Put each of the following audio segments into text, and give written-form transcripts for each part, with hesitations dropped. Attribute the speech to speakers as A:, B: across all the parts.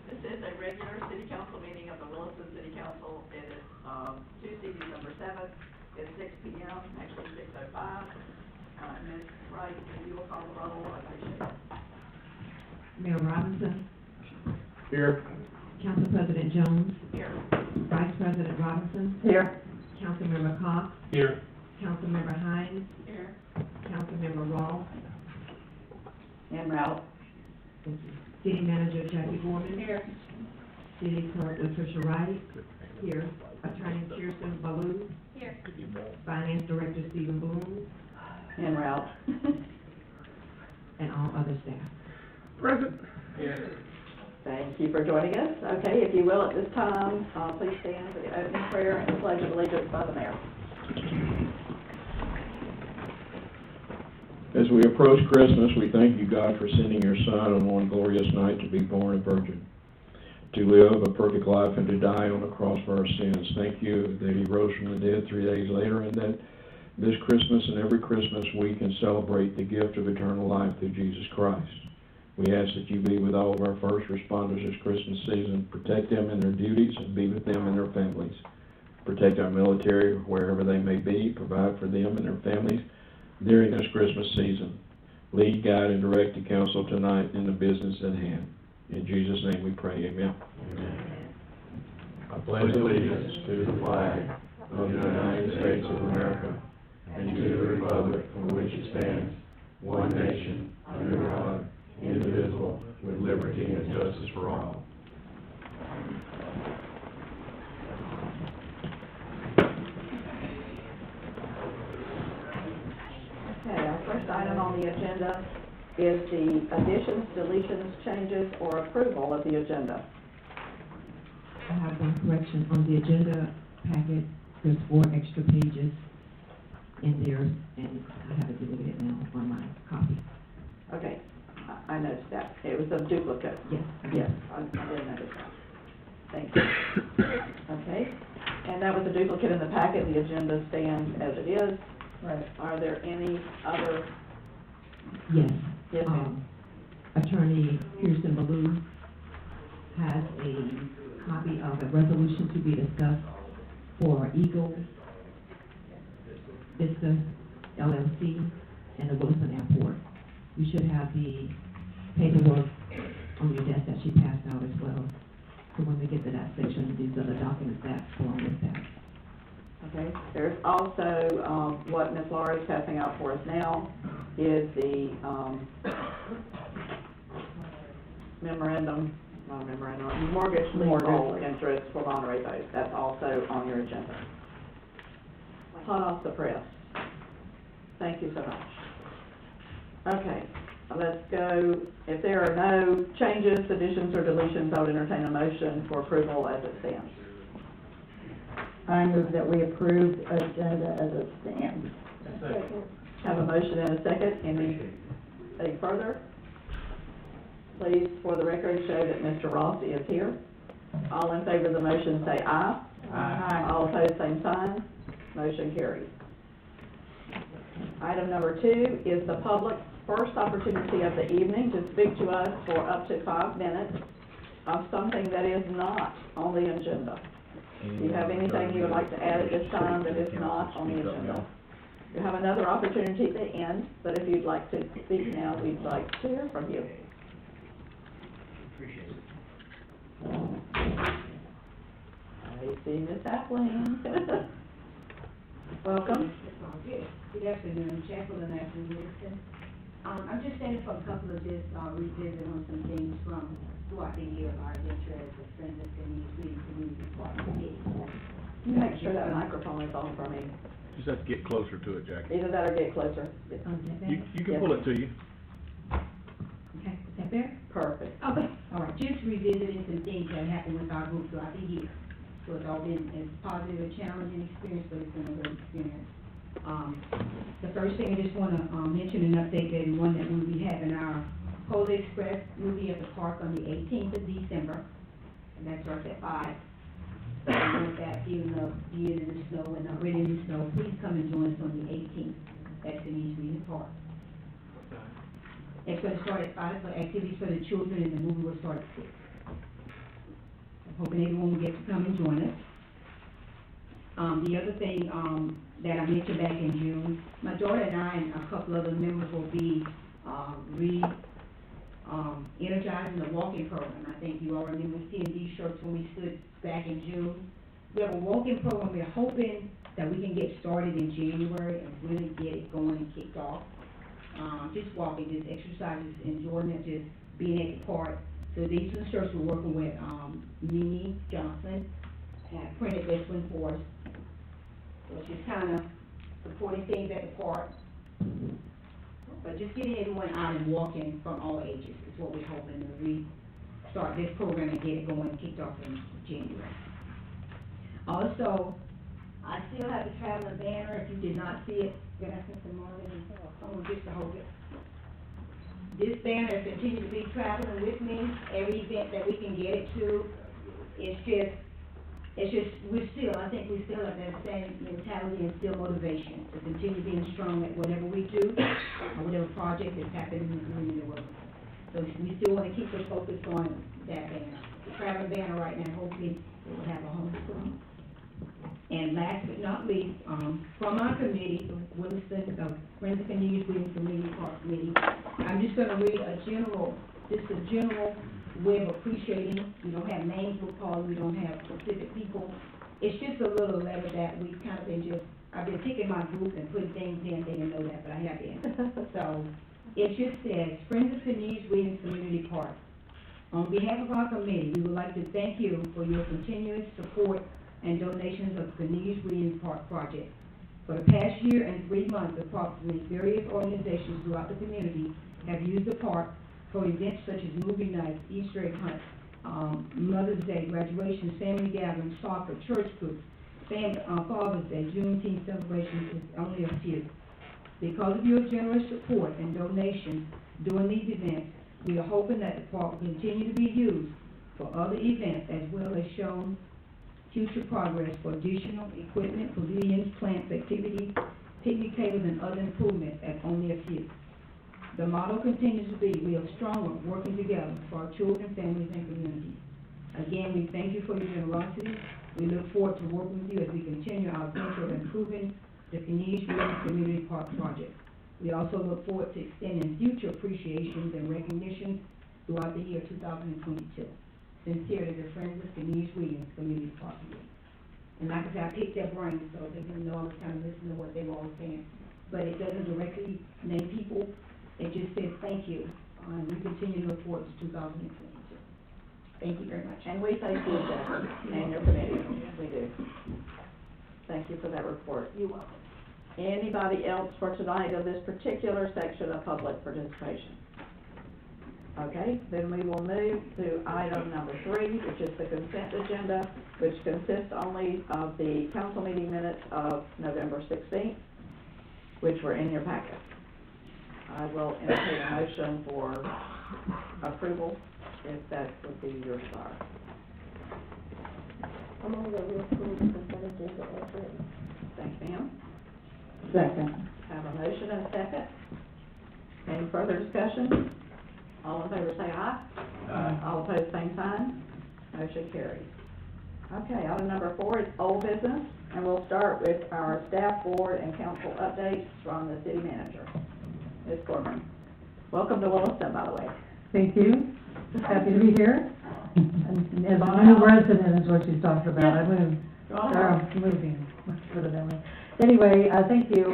A: This is a regular city council meeting of the Williston City Council. It is Tuesday, December 7th. It's 6 p.m., actually 6:05. Ms. Wright, if you will call the roll, I appreciate it.
B: Mayor Robinson.
C: Here.
B: Council President Jones.
A: Here.
B: Vice President Robinson.
A: Here.
B: Councilmember Cox.
C: Here.
B: Councilmember Hines.
A: Here.
B: Councilmember Rawl.
A: En route.
B: City Manager Jackie Gorman.
A: Here.
B: City Clerk Latricia Wright. Here. Attorney Kirsten Ballou.
A: Here.
B: Finance Director Stephen Bloom.
A: En route.
B: And all other staff.
C: Present. Here.
A: Thank you for joining us. Okay, if you will, at this time, please stand for the opening prayer and the pledge of allegiance by the mayor.
C: As we approach Christmas, we thank you, God, for sending your Son on one glorious night to be born a virgin, to live a perfect life and to die on the cross for our sins. Thank you that he rose from the dead 3 days later, and that this Christmas and every Christmas we can celebrate the gift of eternal life through Jesus Christ. We ask that you be with all of our first responders this Christmas season. Protect them in their duties and be with them and their families. Protect our military wherever they may be. Provide for them and their families during this Christmas season. Lead, guide, and direct the council tonight in the business at hand. In Jesus' name we pray, amen.
D: Amen. I pledge allegiance to the flag of the United States of America and to the republic for which it stands, one nation, under God, indivisible, with liberty and justice for all.
A: Okay, our first item on the agenda is the additions, deletions, changes, or approval of the agenda.
B: I have one correction on the agenda packet. There's 4 extra pages in there, and I have it deleted now on my copy.
A: Okay, I noticed that. It was a duplicate.
B: Yes.
A: Yes, I did notice that. Thank you. Okay, and that was a duplicate in the packet. The agenda stands as it is. Right. Are there any other?
B: Yes.
A: Yes, ma'am.
B: Attorney Kirsten Ballou has a copy of a resolution to be discussed for Eagle Vista LLC and the Williston Airport. You should have the paperwork on your desk that she passed out as well. So when we get to that section, these are the documents that belong with that.
A: Okay, there's also, what Ms. Laurie is passing out for us now is the, mortgage leasehold interest for Monterey Bay. That's also on your agenda. Hot off the press. Thank you so much. Okay, let's go. If there are no changes, additions, or deletions, I would entertain a motion for approval as it stands.
E: I move that we approve the agenda as it stands.
A: Have a motion and a second. Anything further? Please, for the record, show that Mr. Ross is here. All in favor of the motion say aye.
E: Aye.
A: All opposed, same sign. Motion carries. Item number 2 is the public's first opportunity of the evening to speak to us for up to 5 minutes of something that is not on the agenda. Do you have anything you would like to add at this time that is not on the agenda? You have another opportunity at the end, but if you'd like to speak now, we'd like to hear from you.
F: Appreciate it.
A: I see Ms. Appling. Welcome.
G: Good afternoon, Jacqueline Appling Wilson. I'm just standing for a couple of just revisit on some things from throughout the year of our adventure as a friend of the community partnership.
A: Make sure that microphone is on for me.
C: Just have to get closer to it, Jackie.
A: Either that or get closer.
C: You can pull it to you.
G: Okay, is that better?
A: Perfect.
G: Okay, all right, just revisiting some things that happened with our group throughout the year. So it's all been a positive and challenging experience, but it's been a good experience. The first thing I just want to mention and update that one that we'll be having our Polar Express will be at the park on the 18th of December, and that starts at 5. So with that, even though being in the snow and not really in the snow, please come and join us on the 18th at the East Region Park. It's going to start at 5 for activities for the children, and the movie will start at 6. hoping everyone will get to come and join us. The other thing, that I mentioned back in June, my daughter and I and a couple other members will be, energizing the walking program. I think you all remember seeing these shirts when we stood back in June. We have a walking program, we're hoping that we can get started in January and really get it going and kicked off. Just walking, just exercises, enjoying it, just being at the park. So these are the shirts we're working with, Mimi Johnson had printed this one for us. So it's just kind of supporting things at the park. But just getting everyone out and walking from all ages is what we're hoping to restart this program and get it going and kicked off in January. Also, I still have the traveling banner. If you did not see it, then I sent some more in, someone just to hold it. This banner has continued to be traveling with me every event that we can get it to. It's just, I think we still have that same mentality and still motivation to continue being strong at whatever we do, or whatever project is happening in the community we're working. So we still want to keep us focused on that banner. The traveling banner right now, hopefully it will have a home soon. And last but not least, from our committee, the Williston, Friends of Cornelius Williams Community Park Committee, I'm just gonna read a general way of appreciating. We don't have names we'll call, we don't have specific people. It's just a little letter that we've kind of been I've been picking my group and putting things in, they didn't know that, but I have been. So, it just says, Friends of Cornelius Williams Community Park. On behalf of our committee, we would like to thank you for your continuous support and donations of Cornelius Williams Park project. For the past year and 3 months, approximately various organizations throughout the community have used the park for events such as movie nights, Easter egg hunts, Mother's Day, graduations, family gatherings, soccer, church groups, Father's Day, Juneteenth celebrations, is only a few. Because of your generous support and donations during these events, we are hoping that the park will continue to be used for other events as well as shown future progress for additional equipment, pavilions, plants, activities, picnic tables, and other improvements as only a few. The motto continues to be, we are stronger working together for our children, families, and communities. Again, we thank you for your generosity. We look forward to working with you as we continue our adventure of improving the Cornelius Williams Community Park project. We also look forward to extending future appreciations and recognition throughout the year 2022. Sincerely, the Friends of Cornelius Williams Community Park. And like I said, I picked their brains, so they didn't know I was kind of listening to what they were all saying. But it doesn't directly name people. It just says thank you. And we continue to look forward to 2022. Thank you very much.
A: And we thank you, Jackie, and your committee. We do. Thank you for that report.
G: You're welcome.
A: Anybody else for tonight of this particular section of public participation? Okay, then we will move to item number 3, which is the consent agenda, which consists only of the council meeting minutes of November 16th, which were in your packet. I will entertain a motion for approval, if that would be your desire.
E: I'm only going to approve the consent agenda as written.
A: Thank you, ma'am.
E: Second.
A: Have a motion and a second. Any further discussion? All in favor say aye.
D: Aye.
A: All opposed, same sign. Motion carries. Okay, item number 4 is old business, and we'll start with our staff, board, and council updates from the city manager. Ms. Gorman. Welcome to Williston, by the way.
F: Thank you. Happy to be here. And as a new resident is what she's talking about. I moved, moving, put it that way. Anyway, thank you.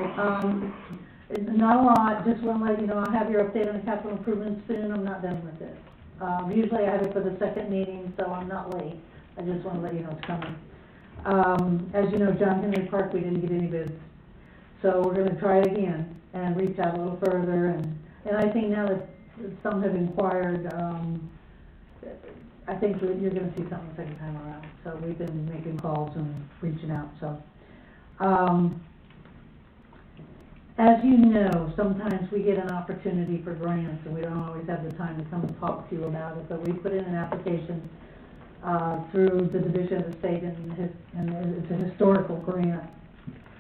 F: Not a lot, just want to let you know, I'll have your update on the capital improvements soon. I'm not done with it. Usually I have it for the second meeting, so I'm not late. I just want to let you know it's coming. As you know, John Henry Park, we didn't get any bids. So we're going to try it again and reach out a little further. And I think now that some have inquired, I think that you're going to see something the second time around. So we've been making calls and reaching out. So, as you know, sometimes we get an opportunity for grants and we don't always have the time to come and talk to you about it. But we put in an application through the Division of the State, and it's a historical grant.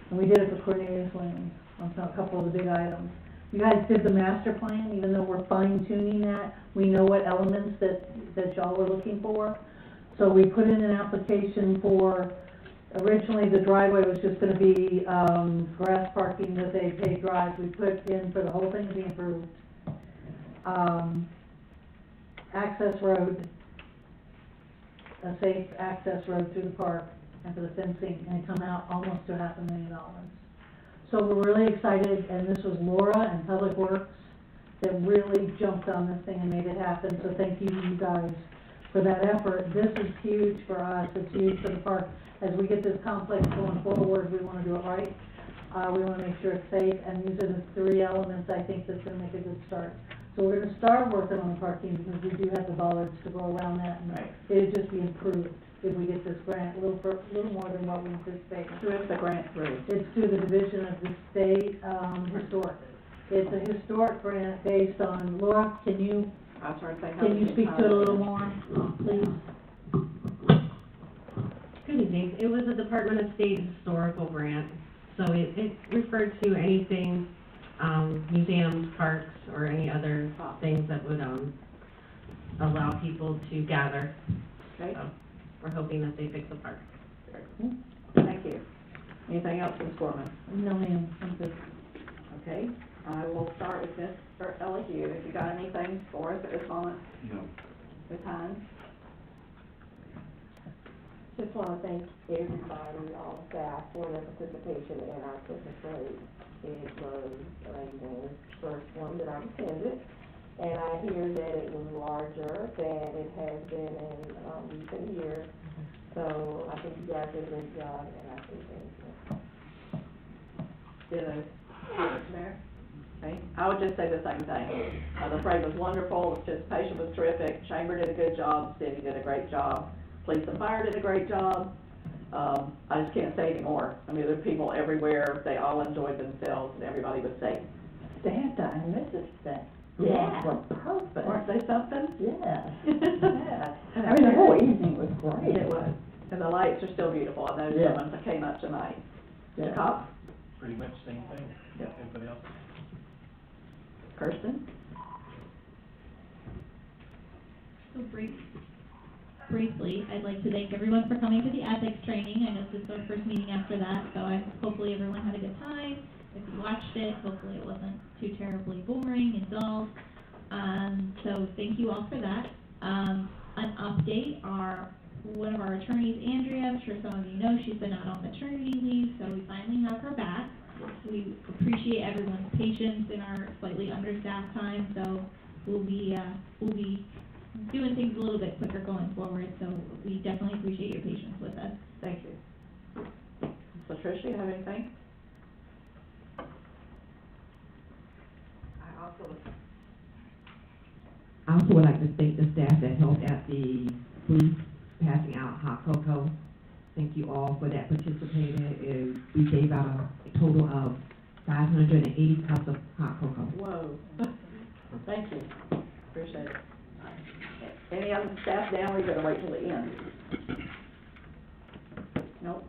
F: And we did it for Cornelius Williams on a couple of the big items. You guys did the master plan, even though we're fine tuning that. We know what elements that y'all were looking for. So we put in an application for, originally the driveway was just gonna be, grass parking with a paved drive. We put in for the whole thing to be improved. Access road, a safe access road through the park, and for the fencing, and it come out almost to $500,000. So we're really excited, and this was Laura and Public Works that really jumped on this thing and made it happen, so thank you, you guys, for that effort. This is huge for us, it's huge for the park. As we get this complex going forward, we wanna do it right. We wanna make sure it's safe, and these are the three elements I think that's gonna make a good start. So we're gonna start working on the parking, because we do have the bollards to go around that, and
A: Right.
F: it'd just be improved if we get this grant a little more than what we anticipate.
A: Who is the grant through?
F: It's through the Division of the State, Historic. It's a historic grant based on, Laura, can you
A: I was trying to say.
F: can you speak to it a little more, please?
H: Good evening. It was a Department of State historical grant, so it referred to anything, museums, parks, or any other things that would, allow people to gather.
A: Okay,
H: So, we're hoping that they fix the park.
A: thank you. Anything else, Ms. Gorman?
F: No, ma'am, I'm good.
A: Okay, I will start with Mr. Elihue. If you got anything for us at this moment?
D: No.
A: Ms. Hines?
I: Just want to thank everybody, all staff, for their participation in our Christmas parade. It was amazing, first one that I've attended, and I hear that it was larger than it has been in recent years. So I think you guys did a great job, and I think
A: Mayor? Okay, I would just say the same thing. The parade was wonderful, the participation was terrific, Chamber did a good job, City did a great job, Police and Fire did a great job. I just can't say anymore. I mean, there are people everywhere, they all enjoyed themselves, and everybody was safe.
E: Santa and Mrs. Santa.
A: Yeah.
E: Were perfect.
A: Weren't they something?
E: Yeah. Yeah. I mean, the whole evening was great.
A: It was, and the lights are still beautiful, I noticed
E: Yeah.
A: them as I came up tonight.
E: Yeah.
A: Mr. Cox?
D: Pretty much same thing.
A: Yep.
D: Anybody else?
A: Kirsten?
J: So briefly, I'd like to thank everyone for coming to the ethics training. I know this is our first meeting after that, so hopefully everyone had a good time. If you watched it, hopefully it wasn't too terribly boring and dull. So thank you all for that. An update, one of our attorneys, Andrea, I'm sure some of you know, she's been out on maternity leave, so we finally have her back. We appreciate everyone's patience in our slightly understaffed time, so we'll be doing things a little bit quicker going forward, so we definitely appreciate your patience with us.
A: Thank you. So Tricia, you have anything?
B: I also would like to thank the staff that helped at the booth, passing out hot cocoa. Thank you all for that participated. We gave out a total of 580 cups of hot cocoa.
A: Whoa. Thank you. Appreciate it. Any other staff down, or you gotta wait till the end? Nope.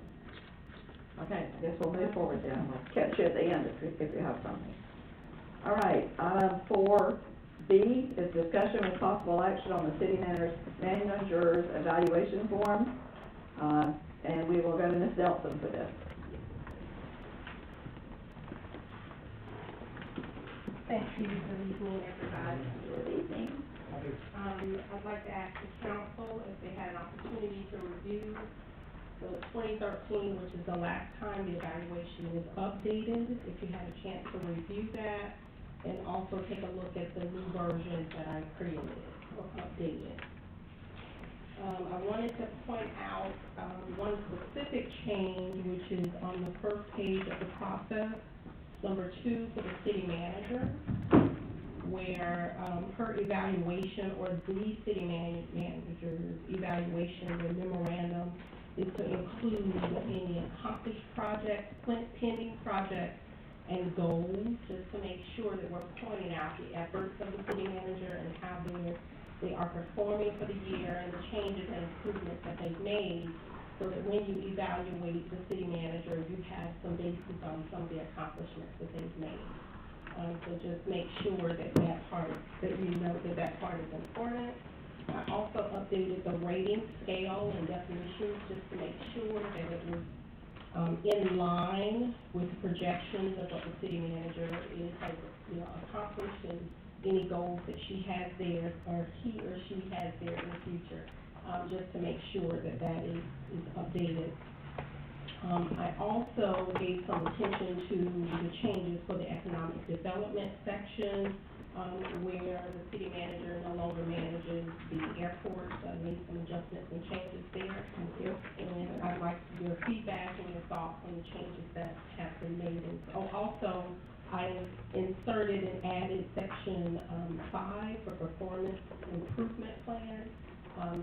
A: Okay, I guess we'll move forward then. We'll catch you at the end if you have something. All right, 4B is discussion with possible action on the city manager's evaluation form. And we will go to Ms. Delson for this.
K: Thank you. Good evening, everybody. Good evening. I'd like to ask the council if they had an opportunity to review the 2013, which is the last time the evaluation was updated, if you had a chance to review that, and also take a look at the new versions that I created or updated. I wanted to point out one specific change, which is on the first page of the process, number 2 for the city manager, where her evaluation, or the city manager's evaluation, the memorandum, is to include any accomplished projects, pending projects, and goals, just to make sure that we're pointing out the efforts of the city manager and how they are performing for the year and the changes and improvements that they've made, so that when you evaluate the city manager, you have some basis on some of the accomplishments that they've made. So just make sure that that part, that you know that that part is important. I also updated the rating scale and definitions just to make sure that it was in line with projections of what the city manager has, accomplished and any goals that she has there, or he or she has there in the future, just to make sure that that is updated. I also gave some attention to the changes for the economic development section, where the city manager no longer manages the airport, made some adjustments and changes there. Thank you. And I'd like your feedback and your thoughts on the changes that have been made. And also, I inserted and added section 5 for performance improvement plan,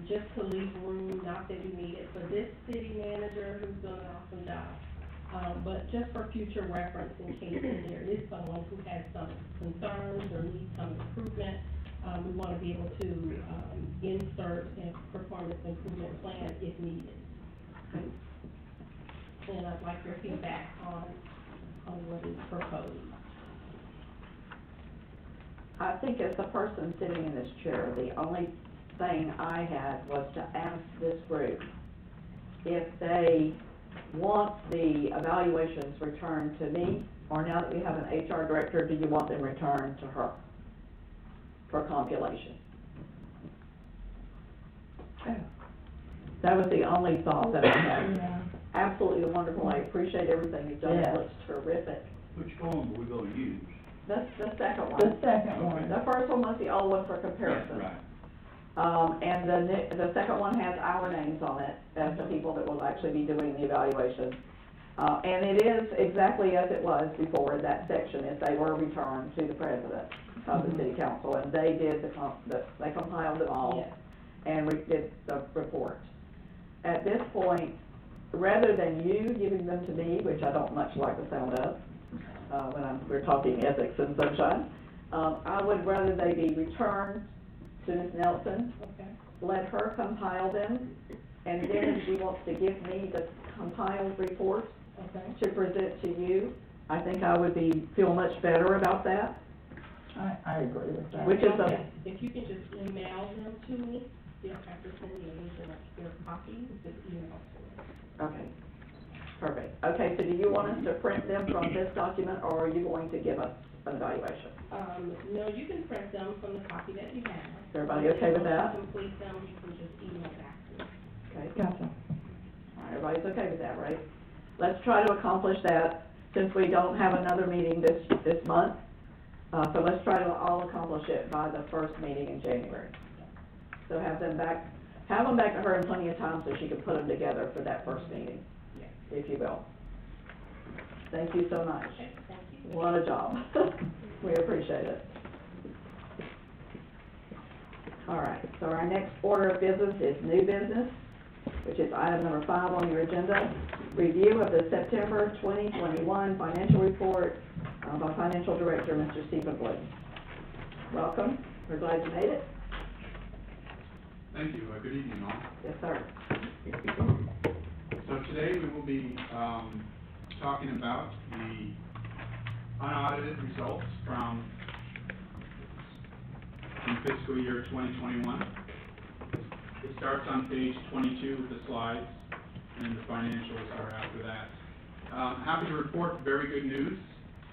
K: just to leave room, not that you need it for this city manager who's done an awesome job, but just for future reference in case there is someone who has some concerns or needs some improvement. We want to be able to insert a performance improvement plan if needed. And I'd like your feedback on what is proposed.
A: I think as the person sitting in this chair, the only thing I had was to ask this group if they want the evaluations returned to me, or now that we have an HR director, do you want them returned to her for compilation? That was the only thought that I had.
F: Yeah.
A: Absolutely wonderful. I appreciate everything you've done.
F: Yeah.
A: It looks terrific.
D: Which form are we gonna use?
A: That's the second one.
E: The second one.
A: The first one was the old one for comparison.
D: Right.
A: And the second one has our names on it as the people that will actually be doing the evaluation. And it is exactly as it was before, that section, is they were returned to the president of the city council, and they did they compiled them all.
K: Yes. And
A: we did the report. At this point, rather than you giving them to me, which I don't much like the sound of, when we're talking ethics and sunshine, I would rather they be returned to Ms. Nelson.
K: Okay.
A: Let her compile them, and then if she wants to give me the compiled report
K: Okay.
A: to present to you, I think I would feel much better about that.
E: I agree with that.
A: Which is
K: If you can just email them to me, you don't have to send me a link or your copy, just email to me.
A: Okay, perfect. Okay, so do you want us to print them from this document, or are you going to give us an evaluation?
K: No, you can print them from the copy that you have.
A: Is everybody okay with that?
K: Once you complete them, you can just email back to me.
A: Okay.
E: Gotcha.
A: All right, everybody's okay with that, right? Let's try to accomplish that, since we don't have another meeting this month. So let's try to all accomplish it by the first meeting in January. So have them back to her in plenty of time so she can put them together for that first meeting, if you will. Thank you so much.
K: Okay, thank you.
A: What a job. We appreciate it. All right, so our next order of business is new business, which is item number 5 on your agenda. Review of the September 2021 financial report by Financial Director, Mr. Stephen Bloom. Welcome. We're glad you made it.
L: Thank you. Good evening, all.
A: Yes, sir.
L: So today we will be talking about the unaudited results from fiscal year 2021. It starts on page 22 of the slides, and the financials are after that. Happy to report very good news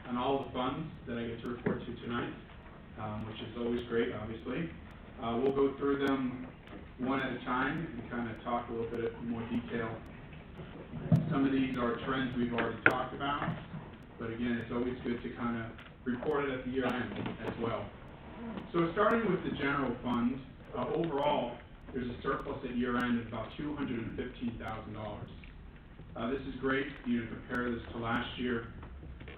L: on all the funds that I get to report to tonight, which is always great, obviously. We'll go through them one at a time and kind of talk a little bit in more detail. Some of these are trends we've already talked about, but again, it's always good to kind of report it at the year end as well. So starting with the general fund, overall, there's a surplus at year end of about $215,000. This is great, you compare this to last year,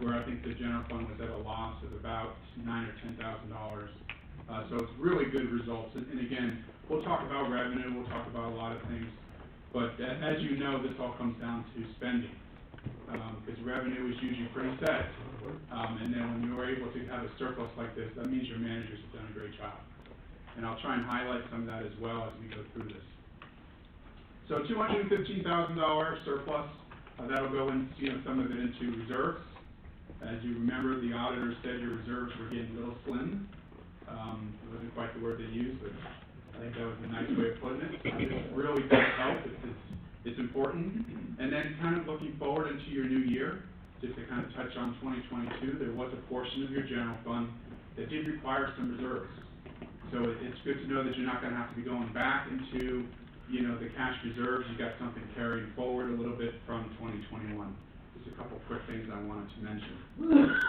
L: where I think the general fund was at a loss of about $9,000 or $10,000. So it's really good results. And again, we'll talk about revenue, we'll talk about a lot of things, but as you know, this all comes down to spending, because revenue is usually pretty set, and then when you're able to have a surplus like this, that means your managers have done a great job. And I'll try and highlight some of that as well as we go through this. So $215,000 surplus, that'll go into, some of it into reserves. As you remember, the auditor said your reserves were getting a little slim. It wasn't quite the word they used, but I think that was a nice way of putting it. This really does help, it's important. And then kind of looking forward into your new year, just to kind of touch on 2022, there was a portion of your general fund that did require some reserves. So it's good to know that you're not gonna have to be going back into, you know, the cash reserves. You got something carrying forward a little bit from 2021. Just a couple quick things I wanted to mention.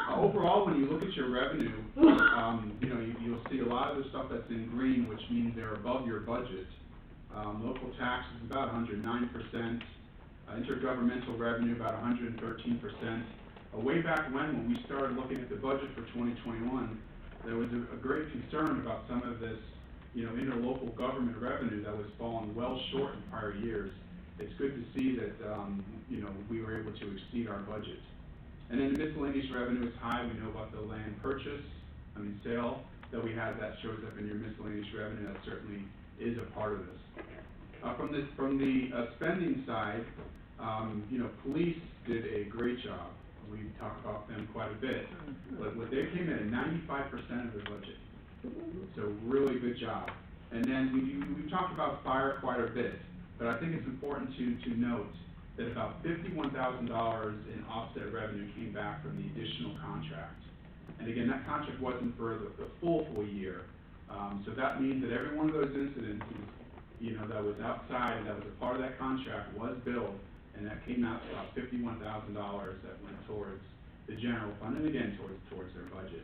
L: Overall, when you look at your revenue, you know, you'll see a lot of the stuff that's in green, which means they're above your budget. Local tax is about 109%. Intergovernmental revenue about 113%. Way back when we started looking at the budget for 2021, there was a great concern about some of this, you know, interlocal government revenue that was falling well short in prior years. It's good to see that, you know, we were able to exceed our budget. And then the miscellaneous revenue is high. We know about the land sale that we had, that shows up in your miscellaneous revenue. That certainly is a part of this. From the spending side, you know, police did a great job. We talked about them quite a bit, but they came in at 95% of their budget. So really good job. And then we talked about fire quite a bit, but I think it's important to note that about $51,000 in offset revenue came back from the additional contract. And again, that contract wasn't for the full year. So that means that every one of those incidents, you know, that was outside, that was a part of that contract, was billed, and that came out to about $51,000 that went towards the general fund, and again, towards their budget.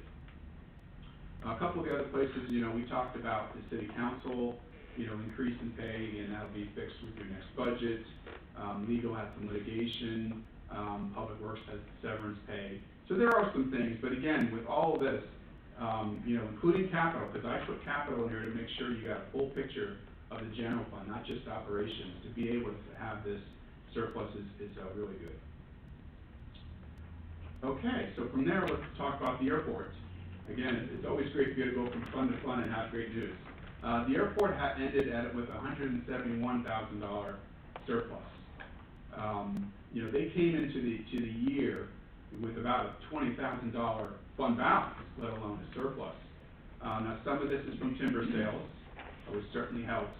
L: A couple of the other places, you know, we talked about the city council, you know, increase in pay, and that'll be fixed with your next budget. Legal has some litigation, public works has severance pay. So there are some things, but again, with all of this, you know, including capital, because I put capital in here to make sure you got a full picture of the general fund, not just operations. To be able to have this surplus is really good. Okay, so from there, let's talk about the airport. Again, it's always great to be able to go from fund to fund and have great news. The airport ended with a $171,000 surplus. You know, they came into the year with about a $20,000 fund balance, let alone a surplus. Now, some of this is from timber sales, which certainly helps.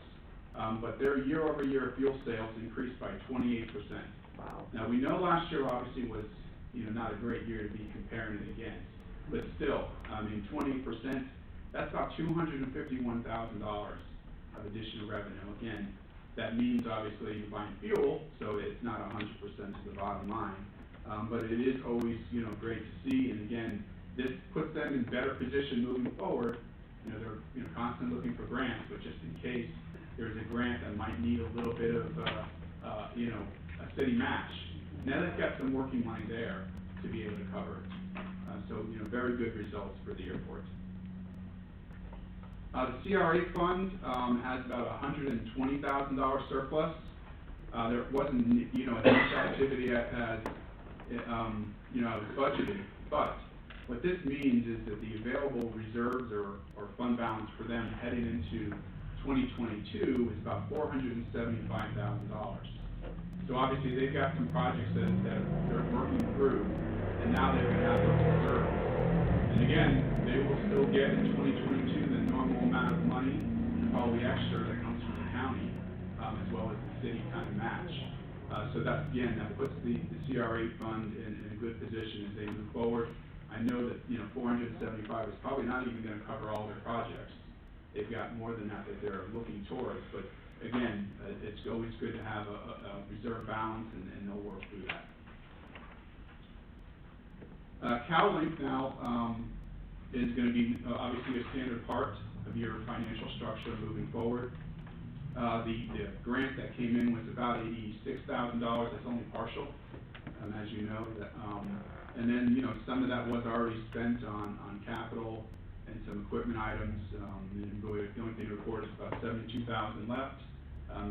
L: But their year-over-year fuel sales increased by 28%.
A: Wow.
L: Now, we know last year obviously was, you know, not a great year to be comparing it against. But still, I mean, 20%, that's about $251,000 of additional revenue. Again, that means obviously you're buying fuel, so it's not 100% to the bottom line. But it is always, you know, great to see. And again, this puts them in better position moving forward. You know, they're, you know, constantly looking for grants, but just in case there's a grant that might need a little bit of, you know, a city match. Now they've got some working money there to be able to cover it. So, you know, very good results for the airport. The CRA fund has about $120,000 surplus. There wasn't, you know, as much activity as you know, budgeted, but what this means is that the available reserves or fund balance for them heading into 2022 is about $475,000. So obviously they've got some projects that they're working through, and now they're going to have those reserves. And again, they will still get in 2022 the normal amount of money, and probably extra that comes from the county, as well as the city kind of match. So that, again, that puts the CRA fund in a good position as they move forward. I know that, you know, 475 is probably not even going to cover all their projects. They've got more than that they're looking towards, but again, it's always good to have a reserve balance, and they'll work through that. CalLink now is going to be obviously a standard part of your financial structure moving forward. The grant that came in was about $86,000. That's only partial, as you know. And then, you know, some of that was already spent on capital and some equipment items. And really, the only thing reported is about $72,000 left.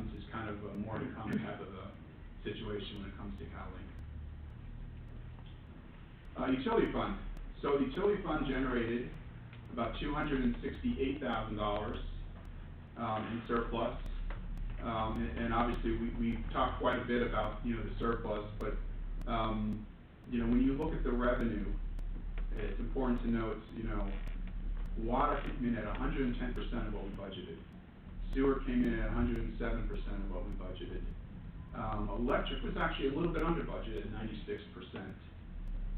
L: This is kind of a more to come type of a situation when it comes to CalLink. Utility fund. So the utility fund generated about $268,000 in surplus. And obviously we talked quite a bit about, you know, the surplus, but you know, when you look at the revenue, it's important to note, you know, water came in at 110% of what we budgeted. Sewer came in at 107% of what we budgeted. Electric was actually a little bit under budget at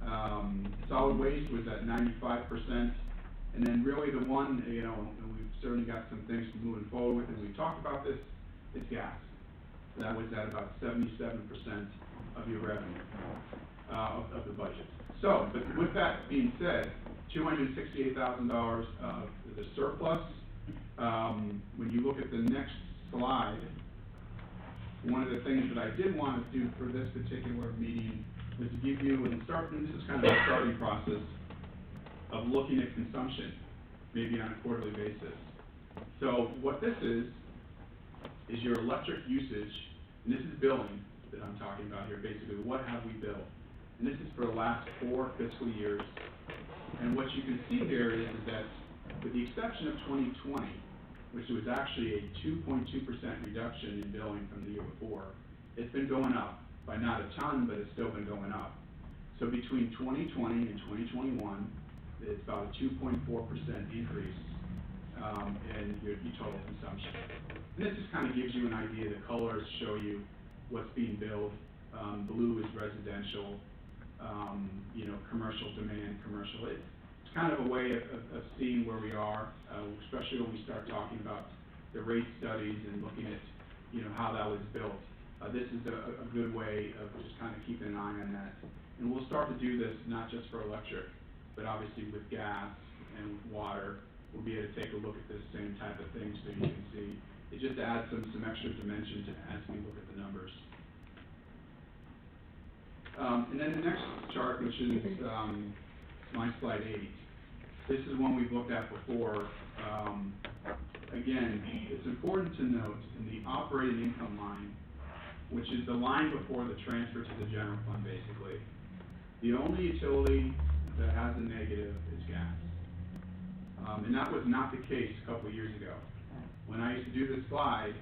L: 96%. Solid waste was at 95%. And then really the one, you know, and we've certainly got some things moving forward with, and we talked about this, is gas. That was at about 77% of your revenue, of the budget. So, but with that being said, $268,000 of the surplus. When you look at the next slide, one of the things that I did want to do for this particular meeting was to give you, and this is kind of a starting process of looking at consumption, maybe on a quarterly basis. So what this is your electric usage, and this is billing that I'm talking about here, basically, what have we billed? And this is for the last 4 fiscal years. And what you can see here is that, with the exception of 2020, which was actually a 2.2% reduction in billing from the year before, it's been going up by not a ton, but it's still been going up. So between 2020 and 2021, it's about a 2.4% increase in your total consumption. And this just kind of gives you an idea. The colors show you what's being billed. Blue is residential, you know, commercial demand, commercial. It's kind of a way of seeing where we are, especially when we start talking about the rate studies and looking at, you know, how that was built. This is a good way of just kind of keeping an eye on that. And we'll start to do this not just for electric, but obviously with gas and water. We'll be able to take a look at this same type of thing so you can see. It just adds some extra dimension as we look at the numbers. And then the next chart, which is my slide 8. This is one we've looked at before. Again, it's important to note in the operating income line, which is the line before the transfer to the general fund, basically. The only utility that has a negative is gas. And that was not the case a couple of years ago. When I used to do this slide,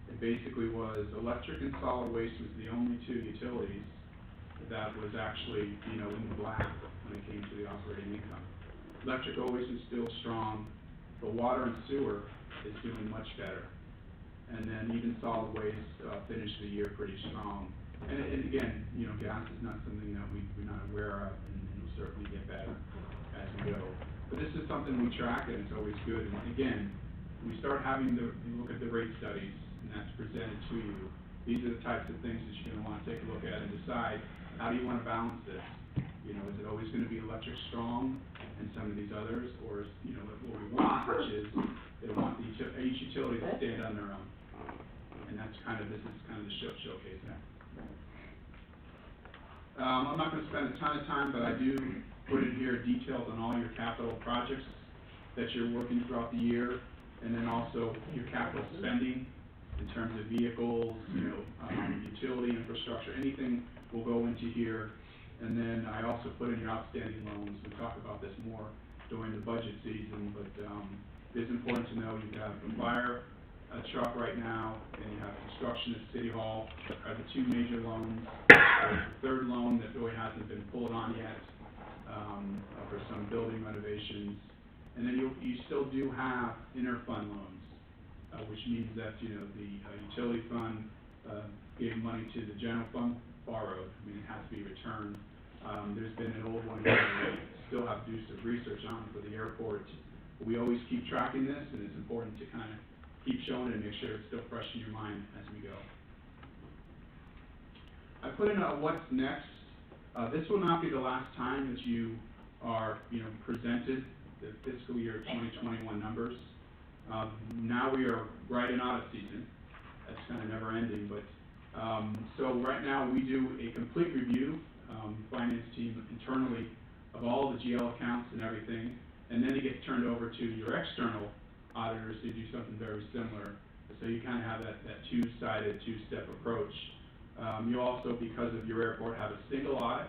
L: it basically was electric and solid waste was the only 2 utilities that was actually, you know, in the black when it came to the operating income. Electric always is still strong, but water and sewer is doing much better. And then even solid waste finished the year pretty strong. And again, you know, gas is not something that we're not aware of, and will certainly get better as we go. But this is something we track, and it's always good. And again, we start having to look at the rate studies, and that's presented to you. These are the types of things that you're going to want to take a look at and decide, how do you want to balance this? You know, is it always going to be electric strong and some of these others, or is, you know, what we want, which is they want each utility to stand on their own. And that's kind of, this is kind of the showcase there. I'm not going to spend a ton of time, but I do put in here details on all your capital projects that you're working throughout the year, and then also your capital spending in terms of vehicles, you know, utility infrastructure, anything will go into here. And then I also put in your outstanding loans. We talk about this more during the budget season, but it's important to know you've got the fire truck right now, and you have construction at City Hall are the 2 major loans. There's a 3rd loan that really hasn't been pulled on yet for some building renovations. And then you still do have interfund loans, which means that, you know, the utility fund gave money to the general fund, borrowed. I mean, it has to be returned. There's been an old one here that we still have to do some research on for the airport. But we always keep tracking this, and it's important to kind of keep showing it and make sure it's still fresh in your mind as we go. I put in a what's next. This will not be the last time that you are, you know, presented the fiscal year 2021 numbers. Now we are right in audit season. That's kind of never ending, but so right now we do a complete review, finance team internally, of all the GL accounts and everything, and then it gets turned over to your external auditors who do something very similar. So you kind of have that 2-sided, 2-step approach. You also, because of your airport, have a single audit,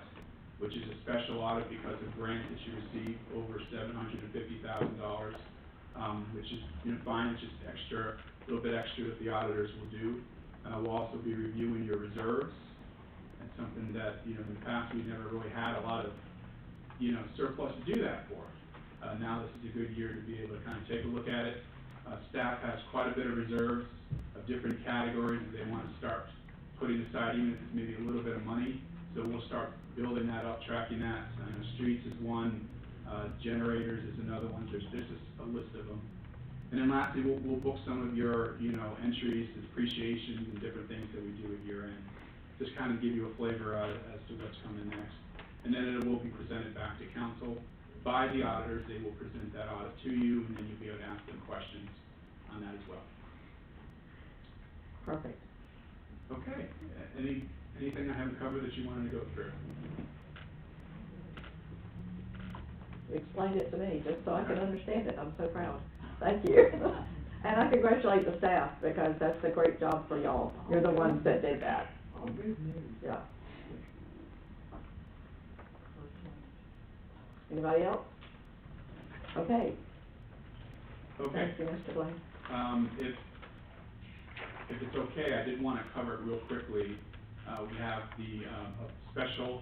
L: which is a special audit because of grants that you receive over $750,000, which is, you know, fine. It's just extra, a little bit extra that the auditors will do. We'll also be reviewing your reserves. That's something that, you know, in the past we've never really had a lot of, you know, surplus to do that for. Now this is a good year to be able to kind of take a look at it. Staff has quite a bit of reserves of different categories that they want to start putting aside, even if it's maybe a little bit of money. So we'll start building that up, tracking that. I know streets is one, generators is another one. There's just a list of them. And then lastly, we'll book some of your, entries, depreciations, and different things that we do at year end. Just kind of give you a flavor as to what's coming next. And then it will be presented back to council by the auditors. They will present that audit to you, and then you'll be able to ask them questions on that as well.
A: Perfect.
L: Okay, anything I haven't covered that you wanted to go through?
A: You explained it to me, just so I can understand it. I'm so proud. Thank you. And I congratulate the staff, because that's a great job for y'all. You're the ones that did that. Yeah. Anybody else? Okay.
L: Okay.
A: Thank you, Mr. Blaine.
L: If it's okay, I did want to cover it real quickly. We have the special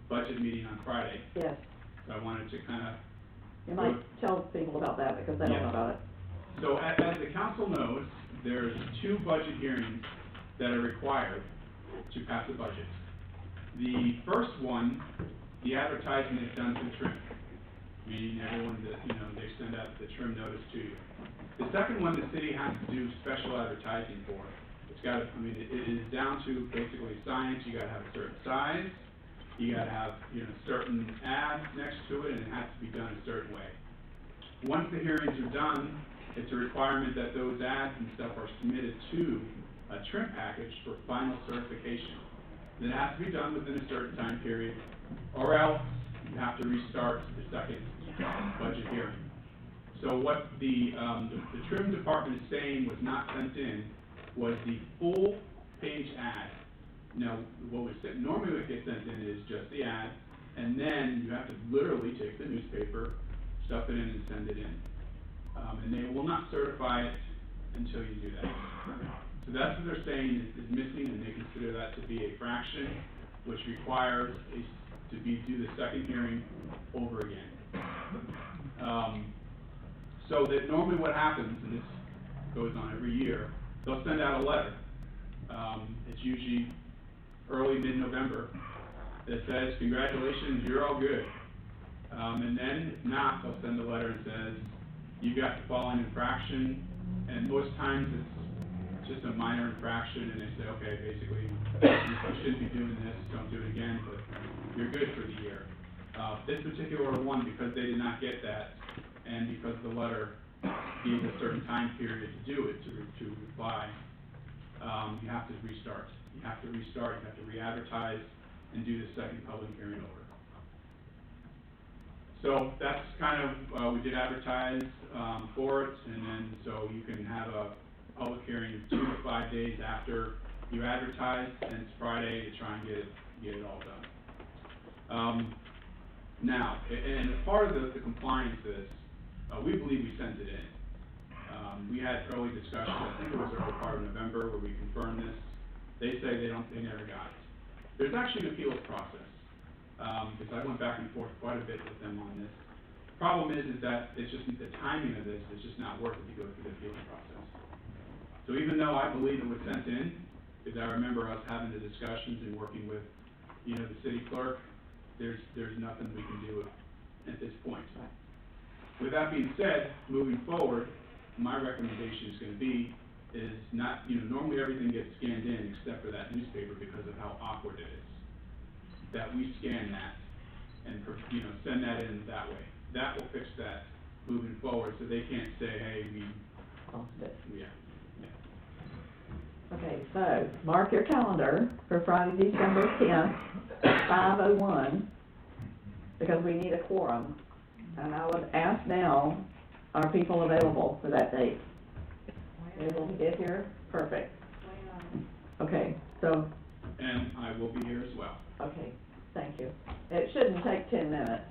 L: budget meeting on Friday.
A: Yes.
L: So I wanted to kind of...
A: You might tell people about that, because they don't know about it.
L: So as the council knows, there's 2 budget hearings that are required to pass the budget. The first one, the advertising is done through trim, meaning everyone that, they send out the trim notice to you. The second one, the city has to do special advertising for. It's got to, it is down to basically science. You got to have a certain size. You got to have, certain ads next to it, and it has to be done a certain way. Once the hearings are done, it's a requirement that those ads and stuff are submitted to a trim package for final certification. Then it has to be done within a certain time period, or else you have to restart the second budget hearing. So what the trim department is saying was not sent in was the full page ad. Now, normally what gets sent in is just the ad, and then you have to literally take the newspaper, stuff it in, and send it in. And they will not certify it until you do that. So that's what they're saying is missing, and they consider that to be a fraction, which requires to do the second hearing over again. So that normally what happens, and this goes on every year, they'll send out a letter. It's usually early, mid-November, that says, congratulations, you're all good. And then, if not, they'll send a letter that says, you got the following infraction, and most times it's just a minor infraction, and they say, okay, basically, you shouldn't be doing this, don't do it again, but you're good for the year. This particular one, because they did not get that, and because the letter gave a certain time period to do it, to reply, you have to restart. You have to re-advertise, and do the second public hearing over. So that's kind of, we did advertise for it, and then so you can have a public hearing 2 to 5 days after you advertise, and it's Friday to try and get it all done. Now, and as part of the compliance of this, we believe we sent it in. We had early discussions, I think it was early part of November, where we confirmed this. They say they never got it. There's actually an appeals process, because I went back and forth quite a bit with them on this. The problem is that it's just the timing of this is just not worth it to go through the appeals process. So even though I believe it was sent in, because I remember us having the discussions and working with, the city clerk, there's nothing we can do at this point. With that being said, moving forward, my recommendation is going to be not, normally everything gets scanned in except for that newspaper because of how awkward it is. That we scan that and, send that in that way. That will fix that moving forward, so they can't say, hey, we
A: Lost it.
L: Yeah.
A: Okay, so mark your calendar for Friday, December 10th, 5:01, because we need a quorum. And I would ask now, are people available for that date? Able to get here? Perfect. Okay, so.
L: And I will be here as well.
A: Okay, thank you. It shouldn't take 10 minutes.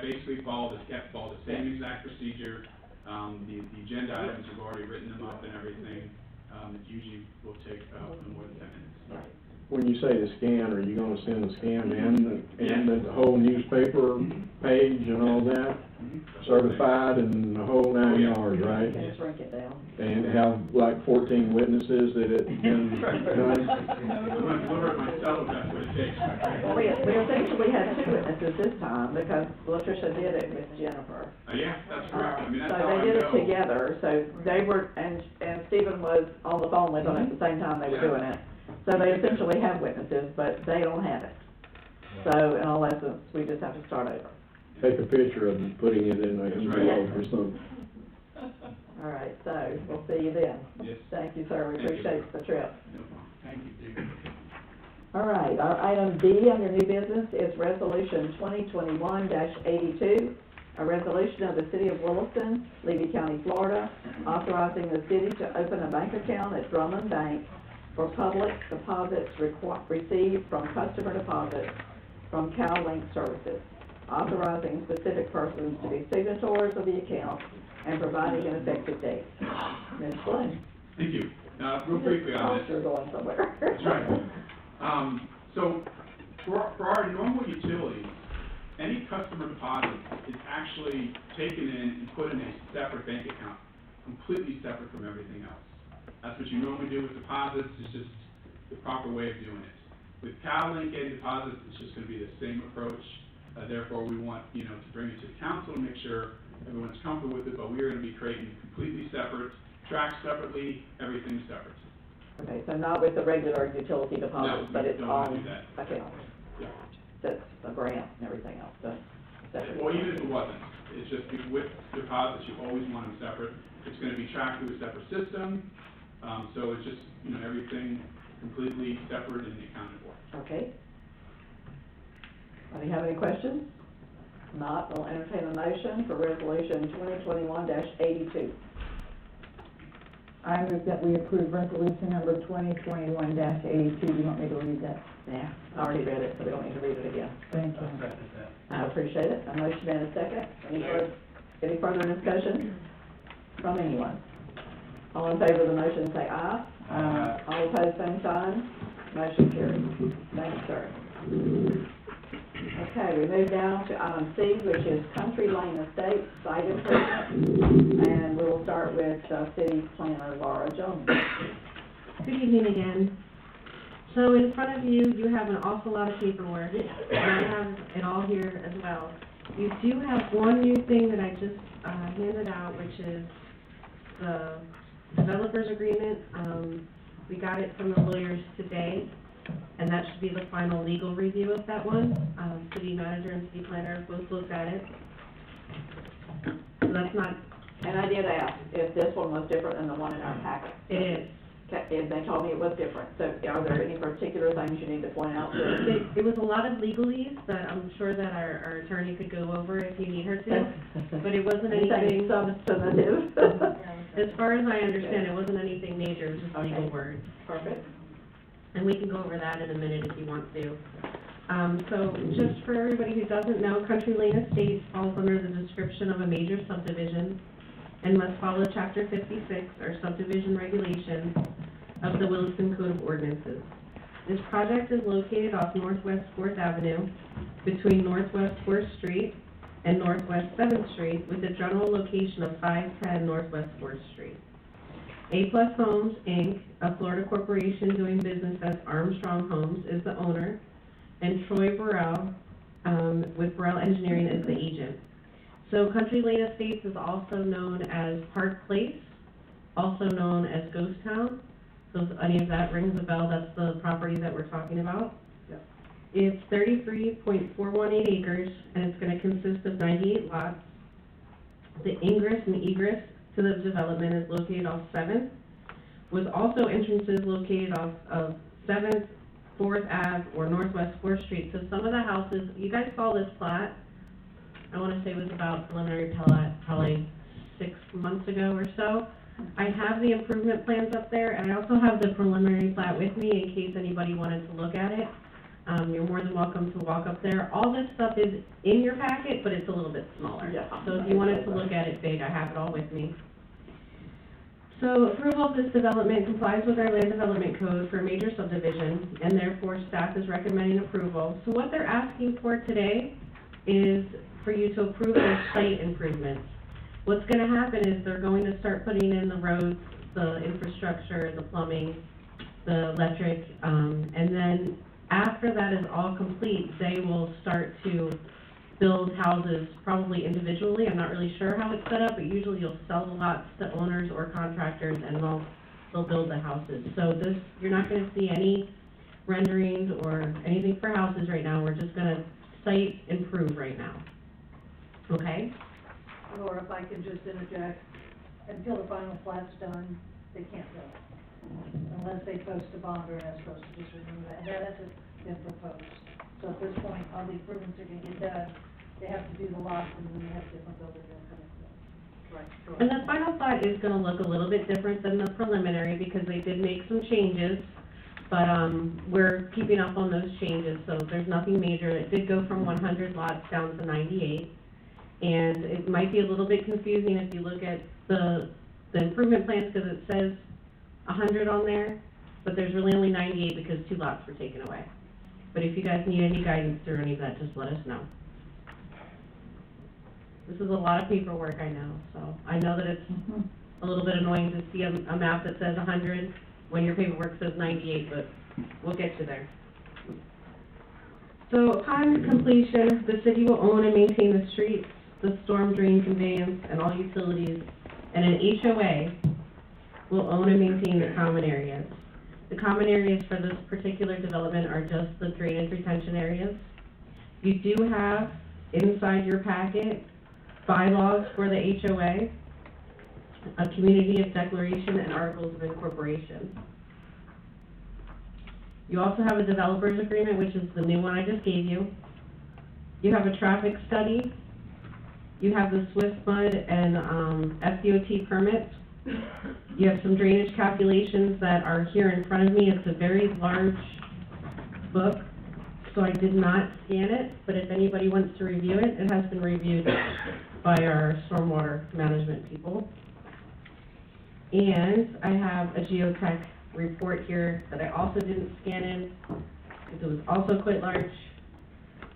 L: Basically follow the same exact procedure. The agenda items, have already written them up and everything. It usually will take about more than 10 minutes.
A: Right.
C: When you say the scan, are you gonna send the scan and the whole newspaper page and all that? certified and the whole 9 yards, right?
A: Can shrink it down.
C: And have like 14 witnesses that it been done?
L: I'm gonna deliver it myself, if that's what it takes.
A: Well, we essentially had 2 witnesses this time, because Latricia did it with Jennifer.
L: Yeah, that's correct, I mean, that's
A: So
L: how I know.
A: they did it together, so they were, and Stephen was on the phone with them at the same time they were doing it. So they essentially have witnesses, but they don't have it. So in all essence, we just have to start over.
C: Take a picture of it, putting it in an envelope or something.
A: All right, so we'll see you then.
L: Yes.
A: Thank you, sir, we
L: Thank you.
A: appreciate the trip.
L: No problem. Thank you, David.
A: All right, our item D under new business is resolution 2021-82, a resolution of the city of Williston, Levy County, Florida, authorizing the city to open a bank account at Drummond Bank for public deposits received from customer deposits from CalLink Services, authorizing specific persons to be signatories of the account and providing an effective date. Ms. Flynn?
L: Thank you. Real briefly on this.
A: You're going somewhere.
L: That's right. So for our normal utilities, any customer deposit is actually taken in and put in a separate bank account, completely separate from everything else. That's what you normally do with deposits, it's just the proper way of doing it. With CalLink and deposits, it's just gonna be the same approach. Therefore, we want, to bring it to the council to make sure everyone's comfortable with it, but we are gonna be creating completely separate, tracked separately, everything separate.
A: Okay, so not with the regular utility deposits,
L: No,
A: but
L: we
A: it's
L: don't wanna
A: on
L: do that.
A: account,
L: Yeah.
A: that's a grant and everything else, so. separate.
L: Well, even if it wasn't, it's just with deposits, you always want them separate. It's gonna be tracked through a separate system, so it's just, everything completely separate and accounted for.
A: Okay. Do you have any questions? Not, we'll entertain a motion for resolution 2021-82.
E: I move that we approve resolution number 2021-82. Do you want me to read that?
A: Yeah, I already read it, so we don't need to read it again.
E: Thank you.
A: I appreciate it. A motion and a second. Any further discussion from anyone? All in favor of the motion, say aye.
E: Aye.
A: All opposed, same sign. Motion carries. Thank you, sir. Okay, we move down to item C, which is Country Lane Estates site improvement. And we'll start with city planner Laura Jones.
H: Good evening again. So in front of you, you have an awful lot of paperwork, and I have it all here as well. You do have one new thing that I just handed out, which is the developers agreement. We got it from the lawyers today, and that should be the final legal review of that one. City manager and city planner both looked at it. So that's not.
A: And I did ask if this one was different than the one in our packet.
H: It is.
A: And they told me it was different. So are there any particular things you need to point out?
H: It was a lot of legalese that I'm sure that our attorney could go over if you need her to, but it wasn't anything.
A: Substantive.
H: As far as I understand, it wasn't anything major, it was just legal words.
A: Perfect.
H: And we can go over that in a minute if you want to. So just for everybody who doesn't know, Country Lane Estates falls under the description of a major subdivision and must follow Chapter 56, or subdivision regulations, of the Williston Code of Ordinances. This project is located off Northwest 4th Avenue, between Northwest 4th Street and Northwest 7th Street, with a general location of 510 Northwest 4th Street. A-Plus Homes, Inc., a Florida corporation doing business as Armstrong Homes, is the owner, and Troy Burrell, with Burrell Engineering, is the agent. So Country Lane Estates is also known as Park Place, also known as Ghost Town. So if any of that rings a bell, that's the property that we're talking about.
A: Yep.
H: It's 33.418 acres, and it's going to consist of 98 lots. The ingress and egress to the development is located off 7th, with also entrances located off of 7th, 4th Ave, or Northwest 4th Street. So some of the houses, you guys saw this plat, I want to say it was about preliminary plat, probably 6 months ago or so. I have the improvement plans up there, and I also have the preliminary plat with me in case anybody wanted to look at it. You're more than welcome to walk up there. All this stuff is in your packet, but it's a little bit smaller.
A: Yeah.
H: So if you wanted to look at it big, I have it all with me. So approval of this development complies with our land development code for a major subdivision, and therefore staff is recommending approval. So what they're asking for today is for you to approve those site improvements. What's gonna happen is they're going to start putting in the roads, the infrastructure, the plumbing, the electric, and then after that is all complete, they will start to build houses, probably individually. I'm not really sure how it's set up, but usually you'll sell the lots to owners or contractors, and they'll build the houses. So this, you're not gonna see any renderings or anything for houses right now. We're just gonna site improve right now. Okay?
F: Or if I could just interject, until the final plat's done, they can't build. Unless they post a bond or an escrow, so just remember that. That hasn't been proposed. So at this point, all the improvements are gonna get done. They have to do the lots, and then they have different buildings that come in. Right.
H: And the final plat is gonna look a little bit different than the preliminary, because they did make some changes, but, we're keeping up on those changes, so there's nothing major. It did go from 100 lots down to 98, and it might be a little bit confusing if you look at the improvement plans, because it says 100 on there, but there's really only 98 because 2 lots were taken away. But if you guys need any guidance through any of that, just let us know. This is a lot of paperwork, I know, so I know that it's a little bit annoying to see a map that says 100 when your paperwork says 98, but we'll get you there. So upon completion, the city will own and maintain the streets, the storm drain conveyance, and all utilities, and an HOA will own and maintain the common areas. The common areas for this particular development are just the drainage retention areas. You do have inside your packet bylaws for the HOA, a community of declaration, and articles of incorporation. You also have a developer's agreement, which is the new one I just gave you. You have a traffic study. You have the Swift Mud and FDOT permits. You have some drainage calculations that are here in front of me. It's a very large book, so I did not scan it, but if anybody wants to review it, it has been reviewed by our stormwater management people. And I have a geotech report here that I also didn't scan in, because it was also quite large,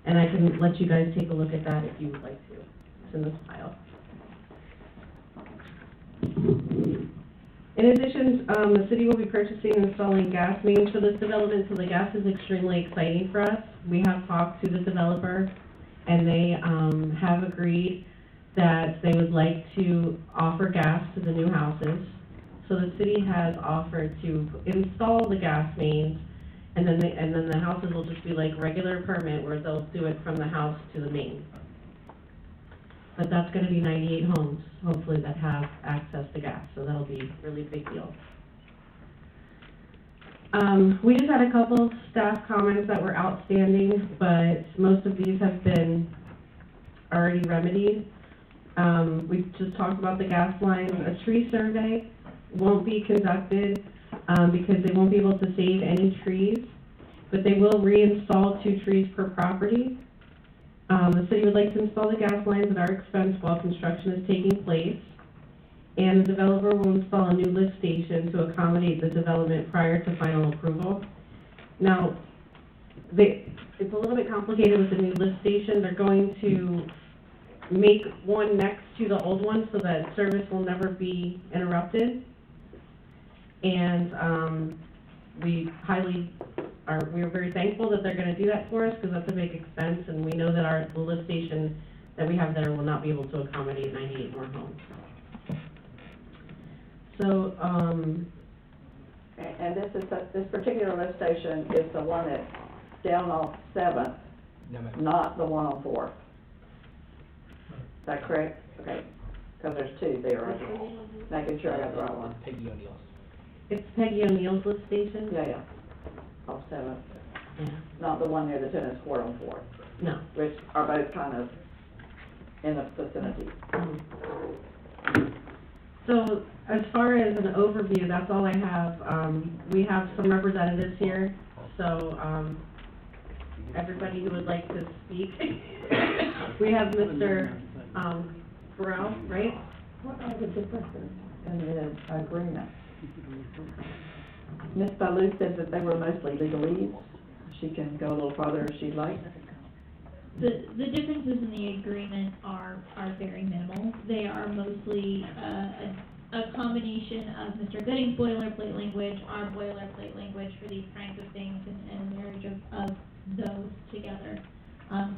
H: and I can let you guys take a look at that if you would like to. It's in this file. In addition, the city will be purchasing and installing gas mains for this development, so the gas is extremely exciting for us. We have talked to the developer, and they have agreed that they would like to offer gas to the new houses. So the city has offered to install the gas mains, and then the houses will just be like regular permit, where they'll do it from the house to the main. But that's gonna be 98 homes, hopefully, that have access to gas, so that'll be a really big deal. We just had a couple staff comments that were outstanding, but most of these have been already remedied. We just talked about the gas lines. A tree survey won't be conducted, because they won't be able to save any trees, but they will reinstall 2 trees per property. The city would like to install the gas lines at our expense while construction is taking place, and the developer will install a new lift station to accommodate the development prior to final approval. Now, it's a little bit complicated with the new lift station. They're going to make one next to the old one so that service will never be interrupted. And we're very thankful that they're gonna do that for us, because that's a big expense, and we know that the lift station that we have there will not be able to accommodate 98 more homes. So,
A: And this particular lift station is the one that's down off 7th, not the one on 4th. Is that correct? Okay, because there's 2 there, right? Making sure I got the right one.
H: it's Peggy O'Neill's lift station?
A: Yeah, off 7th,
H: Yeah.
A: not the one near the tennis court on 4th,
H: No.
A: which are both kind of in the vicinity.
H: So, as far as an overview, that's all I have. We have some representatives here, so, everybody who would like to speak. We have Mr. Burrell, right?
A: What are the differences in the agreement? Ms. Baloo said that they were mostly legalese. She can go a little farther if she'd like.
J: the differences in the agreement are very minimal. They are mostly, a combination of Mr. Gooding's boilerplate language, our boilerplate language for these kinds of things, and a marriage of those together.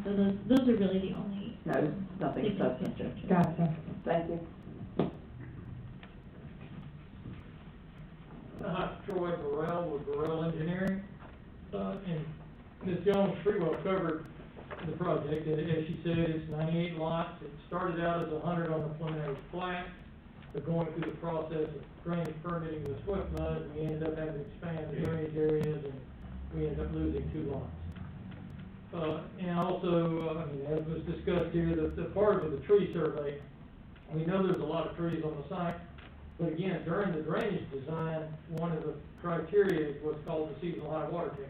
J: So those are really the only.
A: No, nothing
J: significant
A: substantive.
J: changes.
F: Gotcha.
A: Thank you.
M: Troy Burrell with Burrell Engineering. And Ms. Jones pretty well covered the project. As she said, it's 98 lots. It started out as 100 on the preliminary plat. But going through the process of drainage permitting with swift mud, we ended up having to expand the drainage areas, and we ended up losing 2 lots. And also, I mean, as was discussed here, the part of the tree survey, we know there's a lot of trees on the site. But again, during the drainage design, one of the criteria is what's called the seasonal high water table.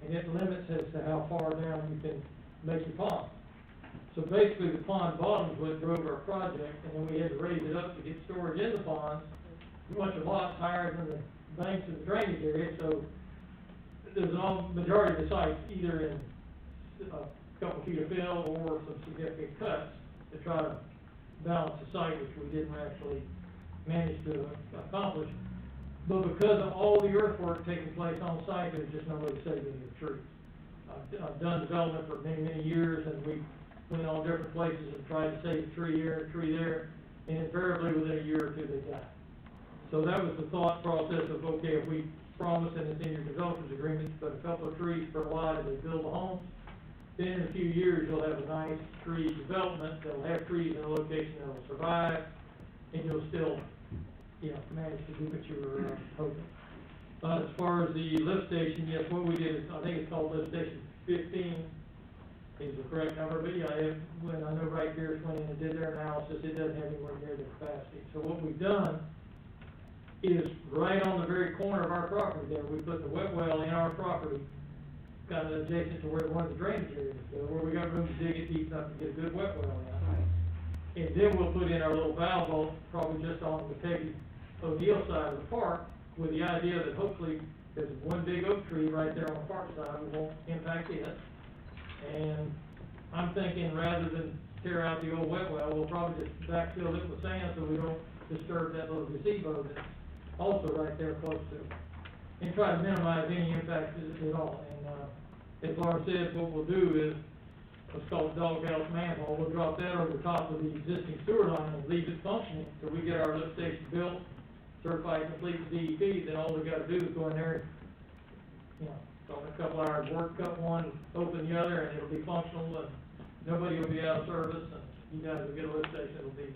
M: And it limits as to how far down you can make your pond. So basically, the pond bottom is what drove our project, and then we had to raise it up to get storage in the ponds, a bunch of lots higher than the banks of the drainage area. So there's a majority of the sites either in a couple feet of fill or some significant cuts to try to balance the site, which we didn't actually managed to accomplish. But because of all the earthwork taking place on site, there's just no way to save any of the trees. I've done development for many, many years, and we went on different places and tried to save a tree here, a tree there, and invariably within a year or two they died. So that was the thought process of, okay, if we promise, and it's in your developer's agreement, but a couple of trees per lot as they build the homes, then in a few years you'll have a nice tree development that'll have trees in a location that'll survive, and you'll still, manage to do what you were hoping. As far as the lift station, yes, what we did is, I think it's called lift station 15 is the correct number, but yeah, when I know right here went in and did their analysis, it doesn't have anywhere near the capacity. So what we've done is right on the very corner of our property there, we put the wet well in our property, kind of adjacent to where one of the drainage areas is, where we got room to dig it deep enough to get a good wet well in. And then we'll put in our little valve vault, probably just on the Peggy O'Neill side of the park, with the idea that hopefully there's one big oak tree right there on the park side, we won't impact it. And I'm thinking rather than tear out the old wet well, we'll probably just backfill it with sand so we don't disturb that little gazebo that's also right there close to it. And try to minimize any impact at all. And as Laura said, what we'll do is what's called doghouse manhole. We'll drop that over the top of the existing sewer line and leave it functioning till we get our lift station built, certified complete with DEP. Then all we got to do is go in there, a couple hours work, cut one, open the other, and it'll be functional, and nobody will be out of service, and you guys will get a lift station. It'll be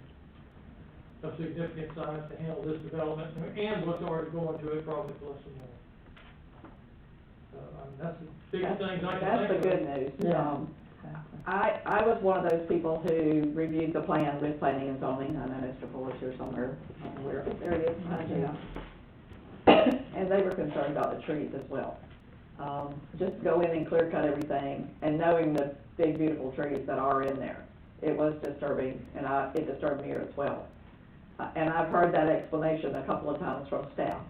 M: of significant size to handle this development, and what's already going to it, probably plus some more. That's the biggest thing I can think of.
A: That's the good news.
F: Yeah.
A: I was one of those people who reviewed the plan with planning and zoning. I know Mr. Bullish here somewhere, there he is, behind you. And they were concerned about the trees as well. Just go in and clear cut everything, and knowing the big beautiful trees that are in there, it was disturbing, and it disturbed me as well. And I've heard that explanation a couple of times from staff.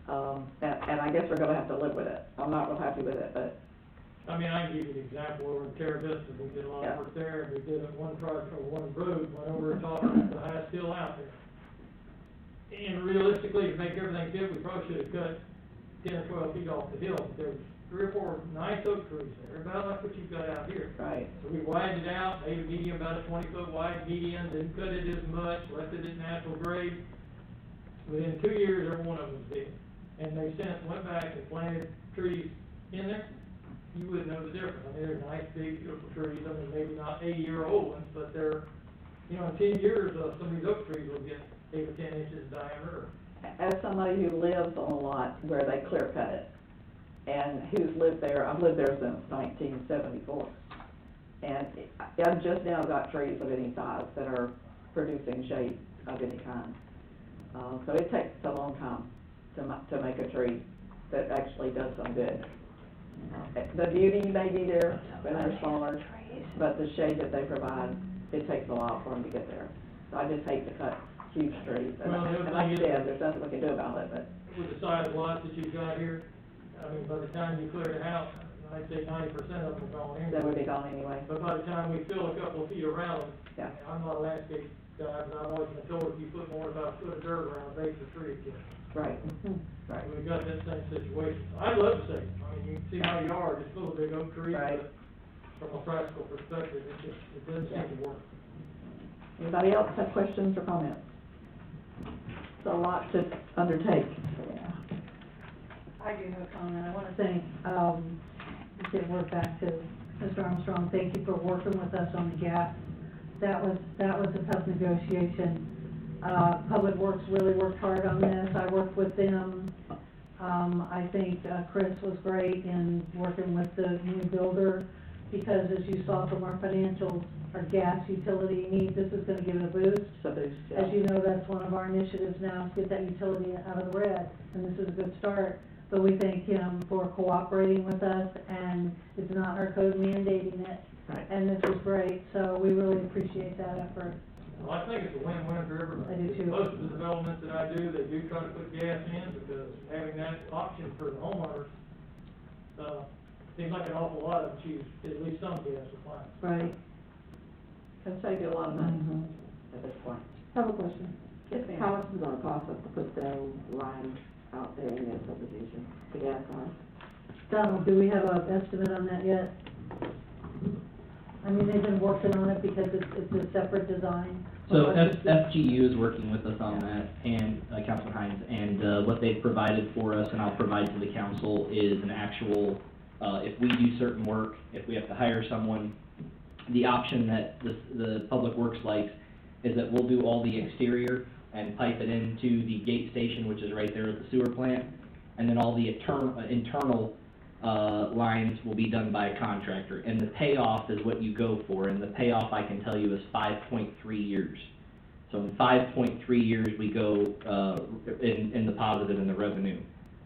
A: And I guess we're gonna have to live with it. I'm not real happy with it, but.
M: I mean, I can give you an example over in Terra Vista. We did a lot of work there, and we did one project, or one road, went over and talked about the highest hill out there. And realistically, to make everything fit, we probably should have cut 10 or 12 feet off the hill. There was 3 or 4 nice oak trees there, about like what you've got out here.
A: Right.
M: So we widened it out, made a median, about a 20-foot wide median, didn't cut it as much, left it at natural grade. Within 2 years, every one of them was dead. And they since went back and planted trees in there. You wouldn't know the difference. I mean, they're nice, big, beautiful trees. I mean, maybe not 80-year-old ones, but they're, in 10 years, some of these oak trees will get 8 or 10 inches in diameter.
A: As somebody who lives on a lot where they clear cut it, and who's lived there, I've lived there since 1974. And I've just now got trees of any size that are producing shade of any kind. So it takes a long time to make a tree that actually does some good. The beauty may be there when they're smaller, but the shade that they provide, it takes a while for them to get there. So I just hate to cut huge trees. And like I said, there's nothing we can do about it, but.
M: With the size lots that you've got here, I mean, by the time you clear it out, I'd say 90% of them are gone anyway.
A: That would be gone anyway.
M: But by the time we fill a couple of feet around them,
A: Yeah.
M: I'm not a landscape guy, but I've always been told if you put more than about a foot of dirt around a base of tree, it gets.
A: Right, right.
M: We've got that same situation. I'd love to see it. I mean, you can see my yard, it's full of big oak trees,
A: Right.
M: but from a practical perspective, it doesn't seem to work.
A: Anybody else have questions or comments? It's a lot to undertake.
F: Yeah. I do have a comment. I want to thank, get word back to Mr. Armstrong. Thank you for working with us on the gas. That was a tough negotiation. Public Works really worked hard on this. I worked with them. I think, Chris was great in working with the new builder, because as you saw from our financials, our gas utility needs, this is gonna give it a boost.
A: So there's,
F: As you know, that's one of our initiatives now, is get that utility out of the red, and this is a good start. But we thank him for cooperating with us, and it's not our code mandating it.
A: Right.
F: And this was great, so we really appreciate that effort.
M: Well, I think it's a win-win for everybody.
F: I do too.
M: Most of the developments that I do, they do try to put gas in, because having that option for the homeowners, seems like an awful lot of them choose at least some gas appliance.
F: Right.
A: can save you a lot of money
F: Mhm.
A: at this point.
F: Have a question.
A: Yes, ma'am.
I: How much is it gonna cost us to put the line out there in that subdivision, the gas line?
F: Donald, do we have an estimate on that yet? I mean, they've been working on it because it's a separate design.
N: So FGU is working with us on that, and Councilman Hines, and what they've provided for us, and I'll provide to the council, is an actual, if we do certain work, if we have to hire someone, the option that the Public Works likes is that we'll do all the exterior and pipe it into the gate station, which is right there at the sewer plant, and then all the internal lines will be done by a contractor, and the payoff is what you go for, and the payoff, I can tell you, is 5.3 years. So in 5.3 years, we go in the positive in the revenue,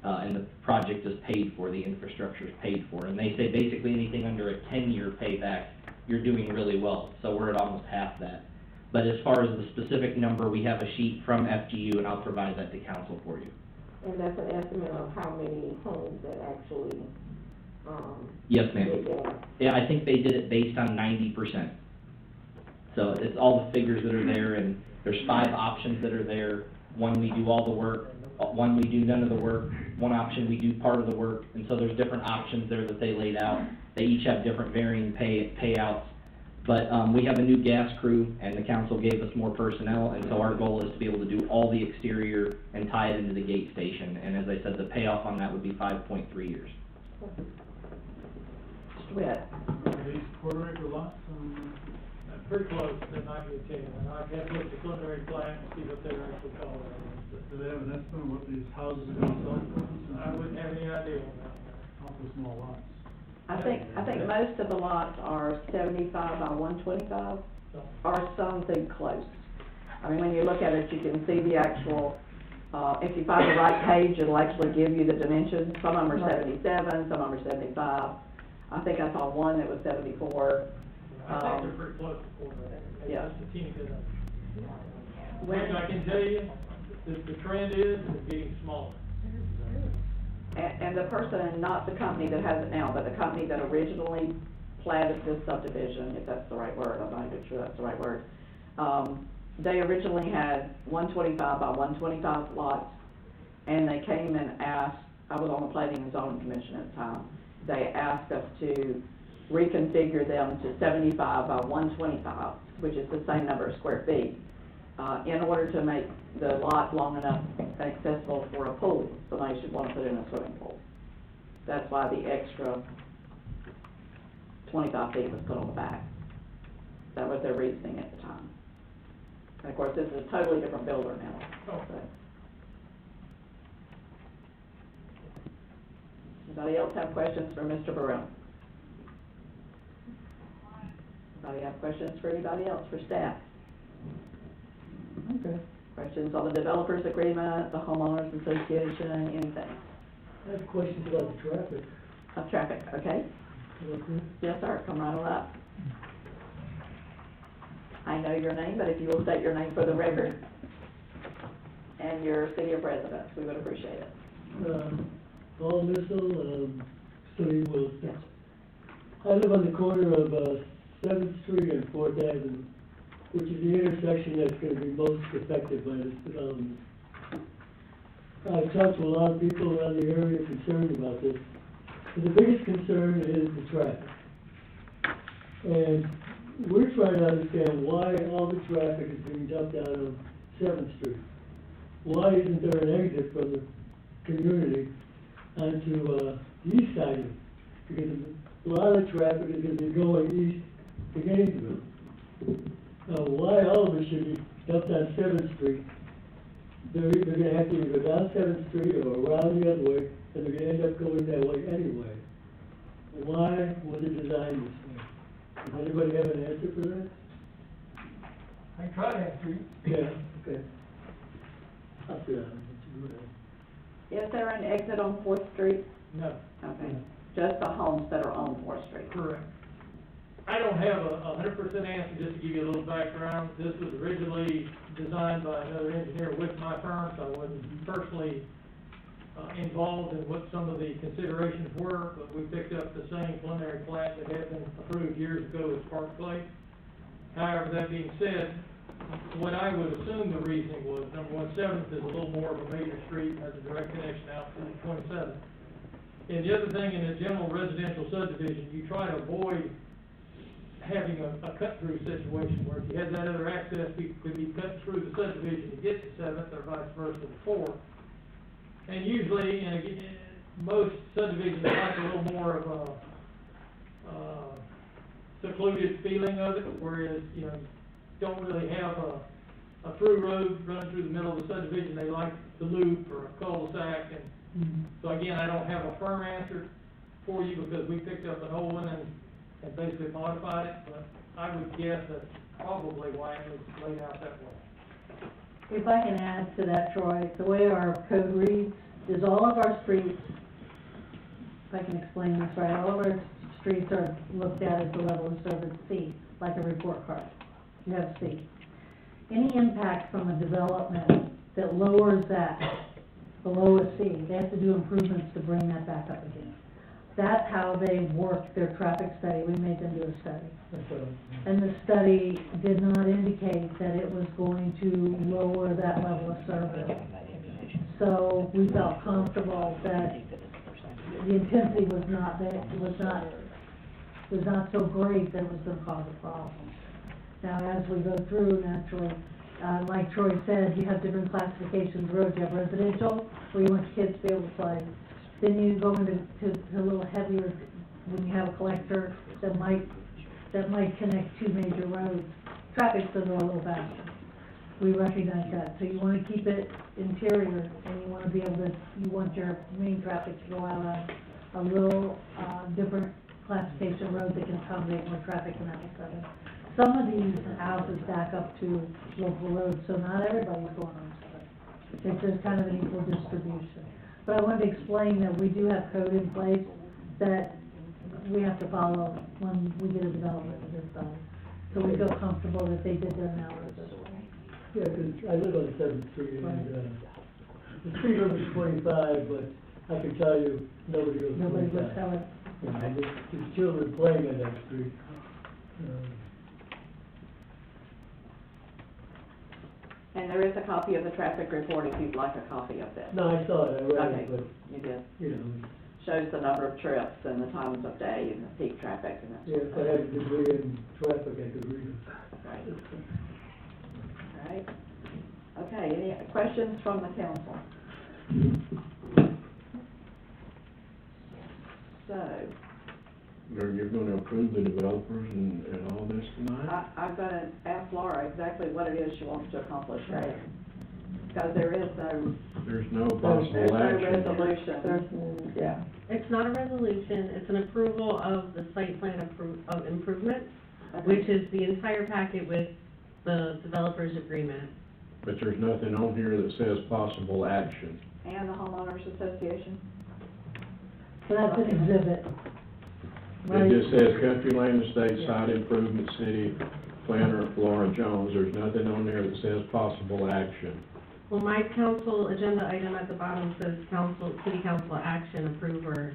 N: and the project is paid for, the infrastructure is paid for, and they say basically anything under a 10-year payback, you're doing really well, so we're at almost half that. But as far as the specific number, we have a sheet from FGU, and I'll provide that to council for you.
I: And that's an estimate of how many homes that actually,
N: Yes, ma'am.
I: get gas.
N: Yeah, I think they did it based on 90%. So it's all the figures that are there, and there's 5 options that are there. One, we do all the work, one, we do none of the work, one option, we do part of the work, and so there's different options there that they laid out. They each have different varying payouts. But we have a new gas crew, and the council gave us more personnel, and so our goal is to be able to do all the exterior and tie it into the gate station. And as I said, the payoff on that would be 5.3 years.
A: Witt.
M: Are these quarter acre lots? Pretty close, that might be a 10, and I'd have to look at the preliminary plan and see what they're actually calling it.
D: Do they have an estimate of what these houses are gonna sell for?
M: I wouldn't have any idea on that.
D: Awful small lots.
A: I think most of the lots are 75 by 125,
M: So,
A: or something close. I mean, when you look at it, you can see the actual, if you find the right page, it'll actually give you the dimensions. Some of them are 77, some of them are 75. I think I saw one that was 74.
M: I think they're pretty close to quarter acre. Maybe
A: Yeah.
M: just a teeny bit of.
A: When-
M: I can tell you, the trend is it's getting smaller.
A: And the person, not the company that has it now, but the company that originally platted this subdivision, if that's the right word, I'm not even sure that's the right word. They originally had 125 by 125 lots, and they came and asked, I was on the Planning and Zoning Commission at the time, they asked us to reconfigure them to 75 by 125, which is the same number of square feet, in order to make the lot long enough accessible for a pool, somebody should want to put in a swimming pool. That's why the extra 25 feet was put on the back. That was their reasoning at the time. And of course, this is a totally different builder now.
M: Oh.
A: So. Anybody else have questions for Mr. Burrell? Anybody have questions for anybody else, for staff? Okay. Questions on the developers agreement, the homeowners association, anything?
O: I have questions about the traffic.
A: Of traffic, okay? Yes, sir, come right on up. I know your name, but if you will state your name for the record and your city of residence, we would appreciate it.
O: Paul Missile, City of Willis.
A: Yes.
O: I live on the corner of, 7th Street and 4th Avenue, which is the intersection that's gonna be most affected by this development. I've talked to a lot of people around the area concerned about this, and the biggest concern is the traffic. And we're trying to understand why all the traffic is being dumped out on 7th Street. Why isn't there an exit from the community onto, the east side of it? Because a lot of traffic is gonna be going east to Gainesville. Why all of it should be dumped on 7th Street? They're either gonna have to either go down 7th Street or around the other way, and they're gonna end up going that way anyway. Why was it designed this way? Does anybody have an answer for that?
M: I can try to answer you.
O: Yeah, okay. I'll sit down.
A: Is there an exit on 4th Street?
M: No.
A: Okay, just the homes that are on 4th Street?
M: Correct. I don't have a 100% answer, just to give you a little background. This was originally designed by another engineer with my firm, so I wasn't personally involved in what some of the considerations were, but we picked up the same preliminary plat that had been approved years ago as Park Place. However, that being said, what I would assume the reasoning was, number one, 7th is a little more of a major street, has a direct connection out to 27th. And the other thing, in a general residential subdivision, you try to avoid having a cut-through situation, where if you had that other access, people could be cut through the subdivision to get to 7th, or vice versa to 4th. And usually, and again, most subdivisions like a little more of a secluded feeling of it, whereas, you know, don't really have a through road running through the middle of the subdivision. They like the loop or a cul-de-sac, and so again, I don't have a firm answer for you, because we picked up an old one and basically modified it, but I would guess that's probably why it was laid out that way.
F: If I can add to that, Troy, the way our code reads is all of our streets, if I can explain this right, all of our streets are looked at as the level of service C, like a report card. You have C. Any impact from a development that lowers that below a C, they have to do improvements to bring that back up again. That's how they work their traffic study. We made them do a study. And the study did not indicate that it was going to lower that level of service. So we felt comfortable that the intensity was not so great that it was gonna cause a problem. Now, as we go through, naturally, like Troy said, you have different classifications of roads. You have residential, where you want your kids to be able to play. Then you go into a little heavier, when you have a collector that might connect two major roads. Traffic's gonna go a little faster. We recognize that. So you wanna keep it interior, and you wanna be able to, you want your main traffic to go out on a little, different classification road that can accommodate more traffic in that seven. Some of these houses back up to local roads, so not everybody's going on seven. It's just kind of an equal distribution. But I wanted to explain that we do have code in place that we have to follow when we get a development of this size. So we feel comfortable that they did their analysis.
O: Yeah, because I live on 7th Street, and, the speed limit is 25, but I can tell you, nobody goes 25.
F: Nobody would tell it.
O: You know, there's children playing on that street.
A: And there is a copy of the traffic report if you'd like a copy of this.
O: No, I saw it, I read
A: Okay,
O: it, but,
A: you did.
O: you know,
A: Shows the number of trips and the times of day and the peak traffic and that
O: yeah,
A: sort of
O: if I had a degree in traffic, I could read it.
A: Right. All right. Okay, any questions from the council? So,
C: You're gonna approve the developers and all this tonight?
A: I'm gonna ask Laura exactly what it is she wants to accomplish there. Because there is no,
C: There's no
A: there's
C: possible
A: no
C: action.
A: resolution. Yeah.
H: It's not a resolution, it's an approval of the site plan of improvement,
A: Okay.
H: which is the entire packet with the developer's agreement.
C: But there's nothing on here that says possible action.
A: And the homeowners association?
F: So that's an exhibit.
C: It just says Country Lane Estate Site Improvement City Planner Laura Jones. There's nothing on there that says possible action.
H: Well, my council agenda item at the bottom says city council action, approve or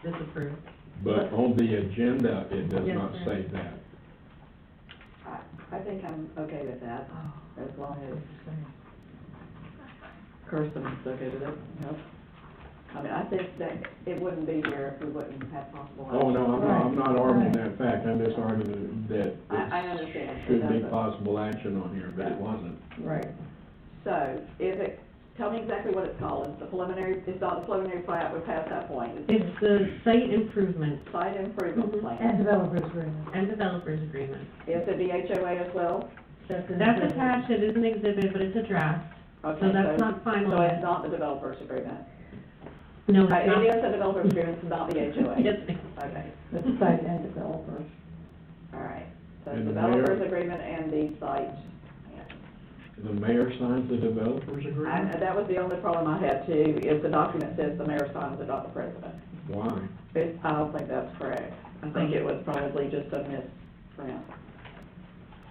H: disapprove.
C: But on the agenda, it does
H: Yes,
C: not
H: sir.
C: say that.
A: I think I'm okay with that, as long as Kirsten's okay with it, yep. I mean, I think that it wouldn't be here if we wouldn't have possible action.
C: Oh, no, I'm not arguing that fact, I'm just arguing that
A: I understand.
C: it should be
A: It doesn't.
C: possible action on here, but it wasn't.
E: Right.
A: So, is it, tell me exactly what it's called, it's the preliminary, it's not the preliminary plat, we're past that point.
H: It's the site improvement
A: Site improvement plan.
F: And developers agreement.
H: and developers agreement.
A: Is it the HOA as well?
H: That's attached, it is an exhibit, but it's a draft,
A: Okay,
H: so that's not final
A: So it's
H: yet.
A: not the developers agreement?
H: No, it's not.
A: It is the developers agreement, it's not the HOA?
H: Yes, ma'am.
A: Okay,
E: The site and developers.
A: all right. So
C: And the
A: developers
C: mayor-
A: agreement and the site.
C: The mayor signs the developers
A: And
C: agreement?
A: that was the only problem I had too, is the document says the mayor signs it, not the president.
C: Why?
A: I don't think that's correct. I think it was probably just a misprint.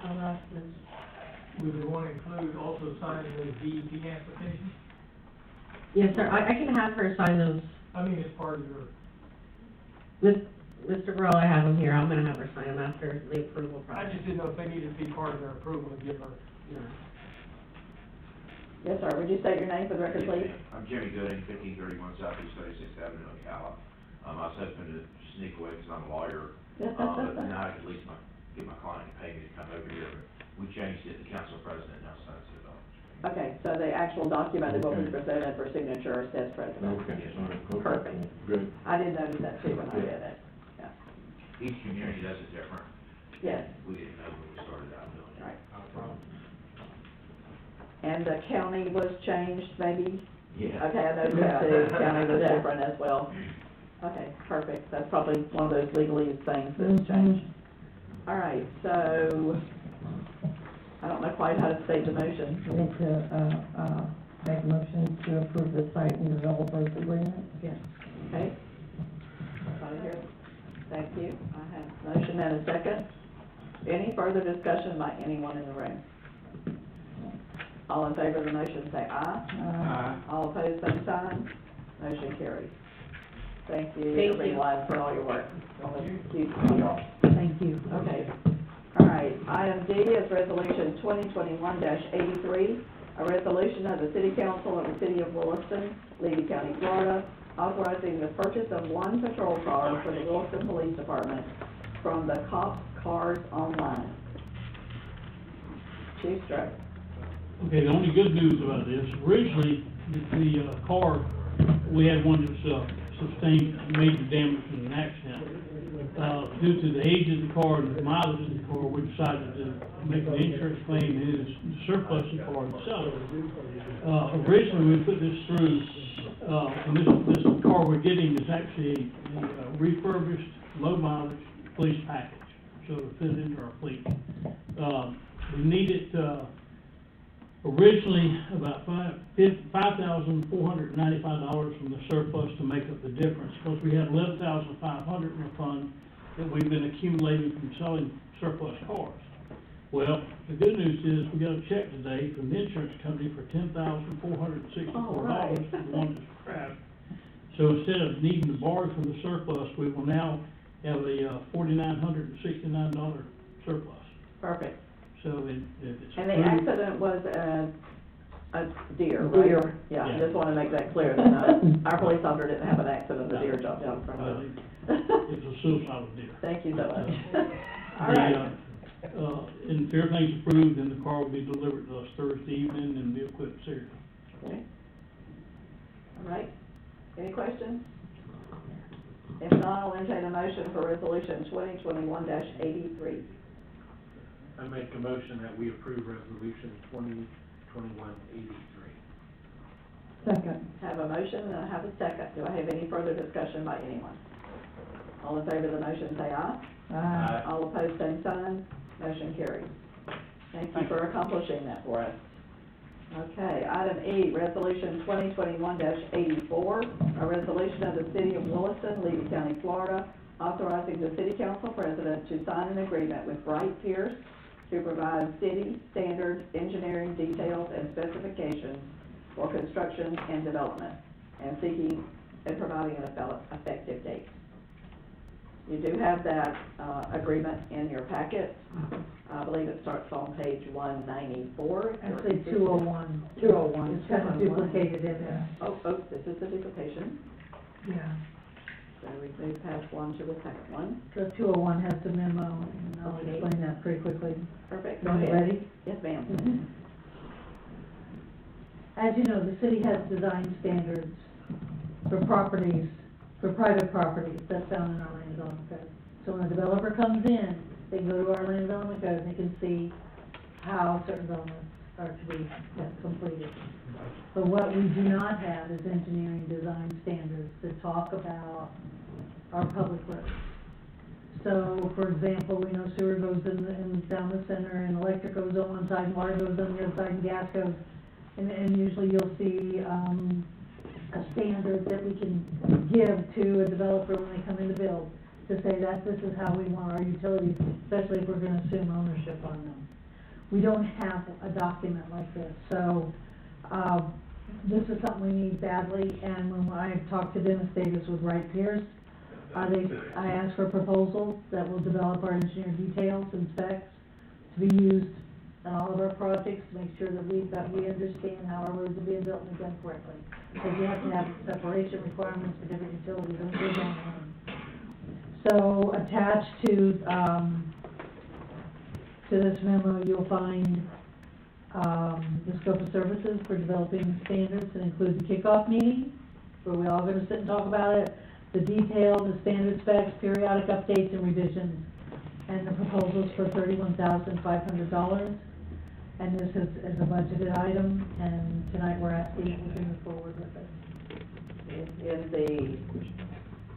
H: I'll ask Ms.
M: Would we want to include also signing the DEP application?
H: Yes, sir, I can have her sign those.
M: I mean, it's part of your,
H: Mr. Burrell, I have them here, I'm gonna have her sign them after the approval
M: I
H: process.
M: just didn't know if they needed to be part of their approval to give her.
H: No.
A: Yes, sir. Would you state your name for the record, please?
P: I'm Jimmy Gooding, 1531 Southeast 36th Avenue, Ocala. I was hoping to sneak away because I'm a lawyer, but now I can at least get my client to pay me to come over here. We changed it, the council president now signs it off.
A: Okay, so the actual document that will be
C: Okay.
A: presented for signature says president.
C: Okay, all right, okay.
A: Perfect.
C: Good.
A: I did notice that too when I read it. Yeah.
P: Each community does it different.
A: Yes,
P: We didn't know when we started out doing it.
A: right.
M: No problem.
A: And the county was changed maybe?
P: Yeah.
A: Okay, I noticed that too. County was different as well. Okay, perfect. That's probably one of those legalese things that's changed. All right, so I don't know quite how to state the motion.
E: We need to, make a motion to approve the site and developers agreement.
A: Yes. Okay. Everybody here? Thank you. I have a motion and a second. Any further discussion by anyone in the room? All in favor of the motion, say aye. All opposed, same sign. Motion carries. Thank you,
H: Thank you.
A: everyone, for all your work.
E: Thank you.
A: Okay. All right. Item D is Resolution 2021-83, a resolution of the City Council of the City of Williston, Levy County, Florida, authorizing the purchase of one patrol car for the Williston Police Department from the Cop Cars Online. Chief Stroh.
Q: Okay, the only good news about this, originally, the car, we had one that sustained major damage in an accident. Due to the age of the car and the mileage of the car, we decided to make an insurance claim and it is surplus the car itself. Originally, we put this through, and this car we're getting is actually a refurbished, low mileage police package, so it'll fit into our fleet. We needed, originally about $5,495 from the surplus to make up the difference, because we had $11,500 in the fund that we've been accumulating from selling surplus cars. Well, the good news is we got a check today from the insurance company for $10,464 for the one that's crashed. So instead of needing to borrow from the surplus, we will now have a $4,969 surplus.
A: Perfect.
Q: So if it's
A: And the
Q: approved-
A: accident was a deer, right?
E: Deer.
A: Yeah, I
Q: Yeah.
A: just want to make that clear, that our police officer didn't have an accident, the deer jumped out in front of him.
Q: It's a suicidal deer.
A: Thank you so much. All
Q: The,
A: right.
Q: and if everything's approved, then the car will be delivered to us Thursday evening and be equipped Saturday.
A: Okay. All right. Any questions? If not, I'll entertain a motion for resolution 2021-83.
D: I make a motion that we approve resolution 2021-83.
E: Second.
A: Have a motion and I have a second. Do I have any further discussion by anyone? All in favor of the motion, say aye. All opposed, same sign. Motion carries. Thank you for accomplishing that for us. Okay, item E, resolution 2021-84, a resolution of the City of Williston, Levy County, Florida, authorizing the City Council President to sign an agreement with Wright Pierce to provide city standard engineering details and specifications for construction and development, and seeking and providing an effective date. You do have that, agreement in your packet. I believe it starts on page 194.
F: Actually, 201.
E: 201.
F: It's kind of duplicated in there.
A: Oh, this is the duplication.
F: Yeah.
A: So we move past one to the second one.
F: The 201 has the memo, and I'll
A: Okay.
F: explain that pretty quickly.
A: Perfect,
F: Are
A: go
F: you
A: ahead.
F: ready?
A: Yes, ma'am.
F: Mhm. As you know, the city has design standards for properties, for private properties that's found in our land development code. So when a developer comes in, they can go to our land development code and they can see how certain developments are to be completed. But what we do not have is engineering design standards that talk about our public roads. So, for example, we know sewer goes down the center, and electric goes on one side, and water goes on the other side, and gas goes. And usually you'll see, a standard that we can give to a developer when they come in to build, to say that this is how we want our utilities, especially if we're gonna assume ownership on them. We don't have a document like this, so, this is something we need badly, and when I talked to Dennis Davis with Wright Pierce, I asked for proposals that will develop our engineer details and specs to be used in all of our projects, to make sure that we understand how our roads are being built and done correctly. Because you have to have separation requirements for different utilities, and we're down one. So attached to this memo, you'll find, the scope of services for developing standards, that include the kickoff meeting, where we're all gonna sit and talk about it, the detail, the standard specs, periodic updates and revisions, and the proposals for $31,500. And this is a budgeted item, and tonight we're asking if we can move forward with it.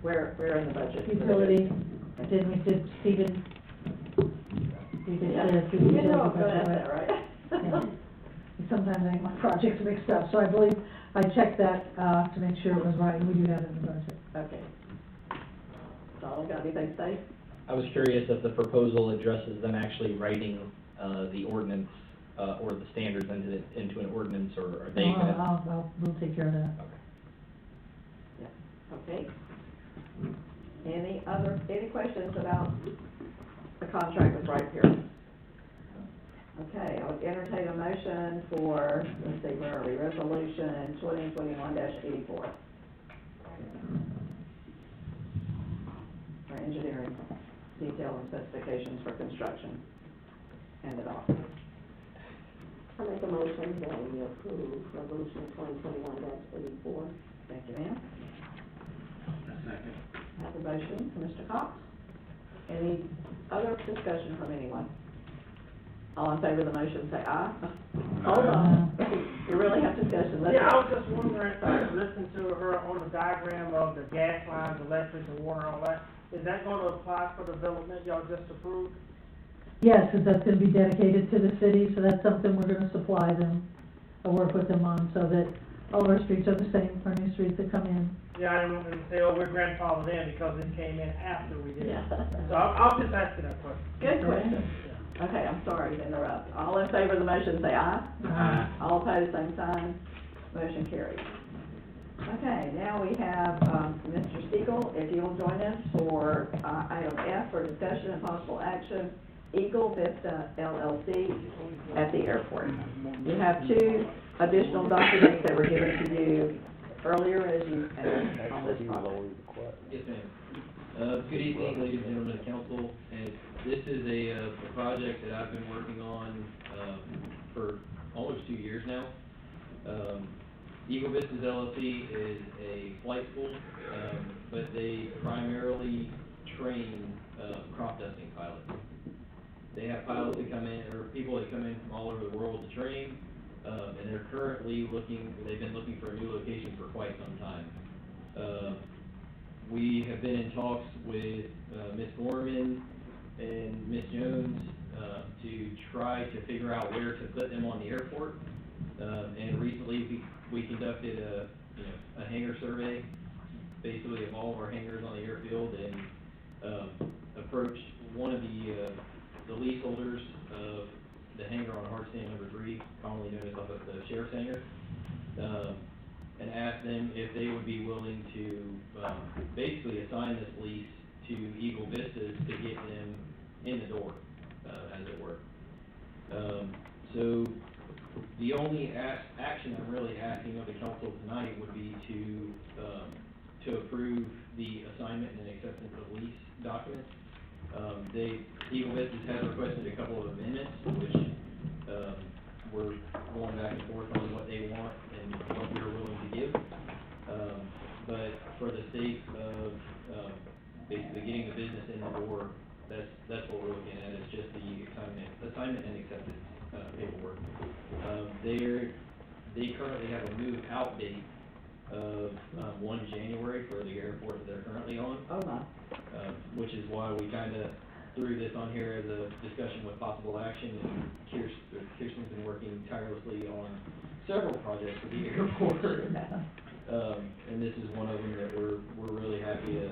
A: Where in the budget?
F: Utilities, did Stephen? We did,
A: Yeah.
F: the
A: You know,
F: utility
A: I'm good at
F: budget,
A: that, right?
F: Yeah. Sometimes I get my projects mixed up, so I believe I checked that, to make sure it was right, and we do have it in the budget.
A: Okay. So, got anything to say?
N: I was curious if the proposal addresses them actually writing, the ordinance, or the standards into an ordinance, or are they gonna?
F: We'll take care of that.
A: Okay. Any questions about the contract with Wright Pierce? Okay, I would entertain a motion for, let's see, where are we, resolution 2021-84. For engineering, detail and specifications for construction and development.
I: I make a motion that we approve resolution 2021-84.
A: Thank you, ma'am. I have a motion from Mr. Cox. Any other discussion from anyone? All in favor of the motion, say aye. Hold on, we really have discussion. Let's
R: Yeah, I was just wondering, listening to her on the diagram of the gas lines, electric, and water, all that, is that gonna apply for development y'all just approved?
F: Yes, because that's gonna be dedicated to the city, so that's something we're gonna supply them, or work with them on, so that all of our streets are the same for new streets that come in.
R: Yeah, I didn't want to say, oh, we're grandfathered in because it came in after we did it.
A: Yeah.
R: So I'll just ask you that question.
A: Good question. Okay, I'm sorry to interrupt. All in favor of the motion, say aye.
R: Aye.
A: All opposed, same sign. Motion carries. Okay, now we have, Mr. Siegel, if you'll join us for, item F, for discussion and possible action, Eagle Vista LLC at the airport. You have two additional documents that were given to you earlier as you, on this project.
S: Yes, ma'am. Good evening, ladies and gentlemen of the council, and this is a project that I've been working on, for almost 2 years now. Eagle Vistas LLC is a flight school, but they primarily train, crop dusting pilots. They have pilots that come in, or people that come in from all over the world to train, and they're currently they've been looking for a new location for quite some time. We have been in talks with Ms. Gorman and Ms. Jones to try to figure out where to put them on the airport. And recently we conducted a hangar survey, basically of all of our hangars on the airfield, and approached one of the leaseholders of the hangar on Hardstand number 3, commonly known as the Sheriff's Hangar, and asked them if they would be willing to basically assign this lease to Eagle Vistas to get them in the door, as it were. So the only action I'm really asking of the council tonight would be to approve the assignment and acceptance of lease documents. Eagle Vistas has requested a couple of amendments, which, we're going back and forth on what they want and what we're willing to give. But for the sake of, basically getting the business in the door, that's what we're looking at, is just the assignment and acceptance, paperwork. They currently have a move out date of, 1 January for the airport that they're currently on.
A: Oh, my.
S: Which is why we kinda threw this on here as a discussion with possible action, and Kirsten's been working tirelessly on several projects for the airport. And this is one of them that we're really happy to,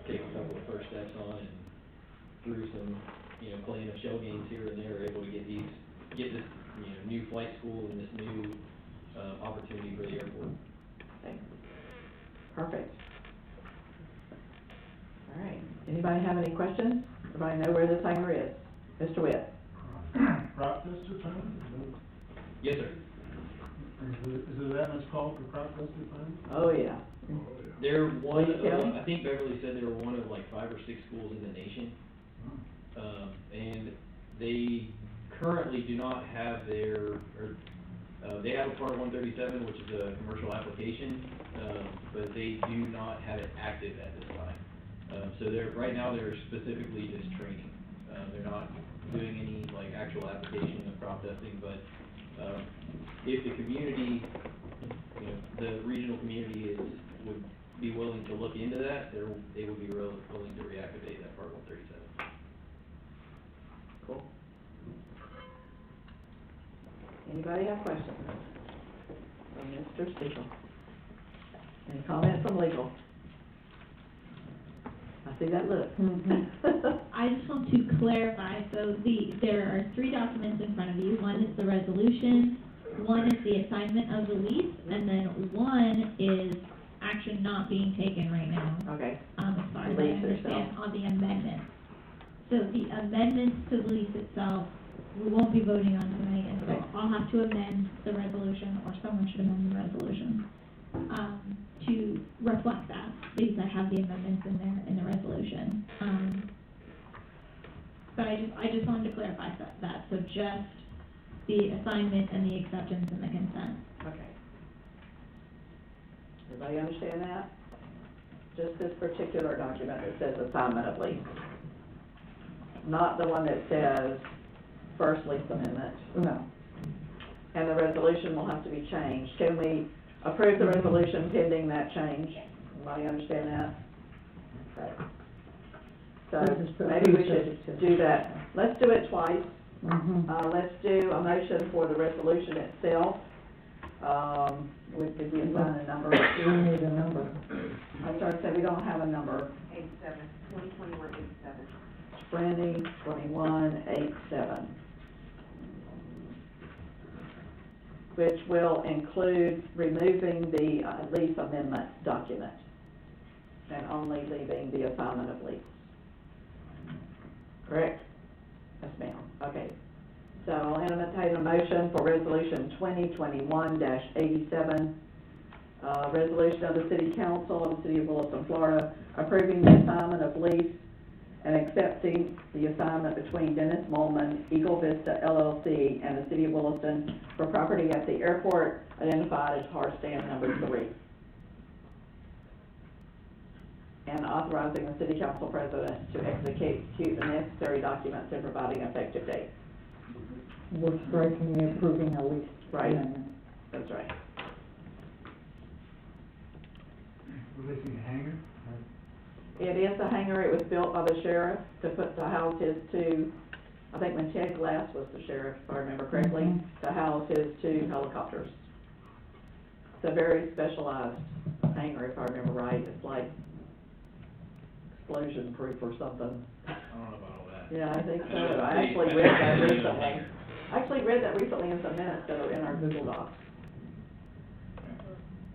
S: take a couple of first steps on, and through some, playing of shell games here and there, able to get this, new flight school and this new, opportunity for the airport.
A: Okay. Perfect. All right, anybody have any questions? Everybody know where this hangar is? Mr. Witt?
T: Crop duster time?
S: Yes, sir.
T: Is it that much called for crop duster time?
A: Oh, yeah.
S: They're one
A: Please tell
S: of,
A: me.
S: I think Beverly said they were one of like 5 or 6 schools in the nation. And they currently do not have they have a Part 137, which is a commercial application, but they do not have it active at this time. So right now they're specifically just training. They're not doing any like actual application of crop dusting, but if the community, the regional community would be willing to look into that, they would be willing to reactivate that Part 137.
A: Cool. Anybody have questions? From Mr. Stiegel? Any comment from legal? I see that look.
J: I just want to clarify, so there are 3 documents in front of you. One is the resolution, one is the assignment of the lease, and then one is action not being taken right now.
A: Okay.
J: As far as I
A: Lease
J: understand,
A: itself.
J: on the amendment. So the amendments to the lease itself, we won't be voting on tonight, and so I'll have to amend the resolution, or someone should amend the resolution, to reflect that, because I have the amendments in there in the resolution. But I just wanted to clarify that, so just the assignment and the acceptance and the consent.
A: Okay. Everybody understand that? Just this particular document that says assignment of lease. Not the one that says first lease amendment. No. And the resolution will have to be changed. Can we approve the resolution pending that change? Everybody understand that? Okay. So maybe we should do that. Let's do it twice. Let's do a motion for the resolution itself. Did we assign a number?
E: We need a number.
A: I'm sorry, so we don't have a number.
I: 2021-87.
A: Brandy, 2187. Which will include removing the lease amendment document and only leaving the assignment of lease. Correct? Yes, ma'am. Okay. So I'll entertain a motion for resolution 2021-87, resolution of the City Council of the City of Williston, Florida, approving the assignment of lease and accepting the assignment between Dennis Molman, Eagle Vista LLC, and the City of Williston for property at the airport identified as car stand number 3. And authorizing the City Council President to execute the necessary documents and providing effective date.
E: We're striking the approving a lease.
A: Right. That's right.
T: Releasing a hangar?
A: It is a hangar. It was built by the sheriff to house his 2, I think when Ted Glass was the sheriff, if I remember correctly, to house his 2 helicopters. It's a very specialized hangar, if I remember right. It's like explosion proof or something.
S: I don't know about all that.
A: Yeah, I think so. I actually read that recently. In some minutes that are in our Google Docs.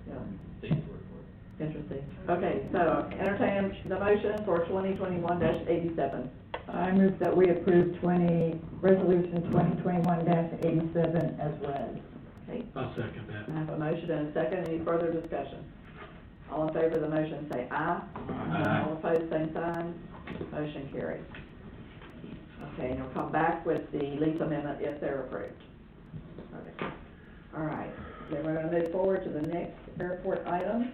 A: Yeah.
S: Take your word for it.
A: Interesting. Okay, so entertain the motion for 2021-87.
E: I move that we approve resolution 2021-87 as read.
A: Okay,
Q: I'll second that.
A: I have a motion and a second. Any further discussion? All in favor of the motion, say aye.
Q: Aye.
A: All opposed, same sign. Motion carries. Okay, and you'll come back with the lease amendment if they're approved. Okay. All right, then we're gonna move forward to the next airport item,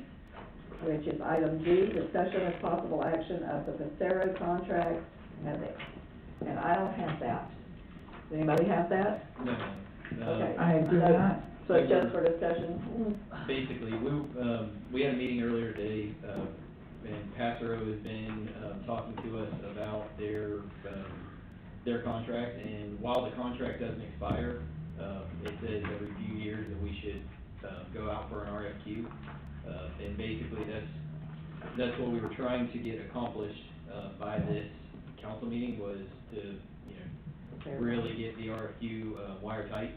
A: which is item G, discussion of possible action of the Passero contract and I don't have that. Does anybody have that?
S: No,
A: Okay.
E: I do not.
A: So it's just for discussion?
S: basically, we had a meeting earlier today, and Passero has been, talking to us about their contract, and while the contract doesn't expire, it says every few years that we should, go out for an RFQ. And basically, that's what we were trying to get accomplished, by this council meeting, was to, really get the RFQ, watertight.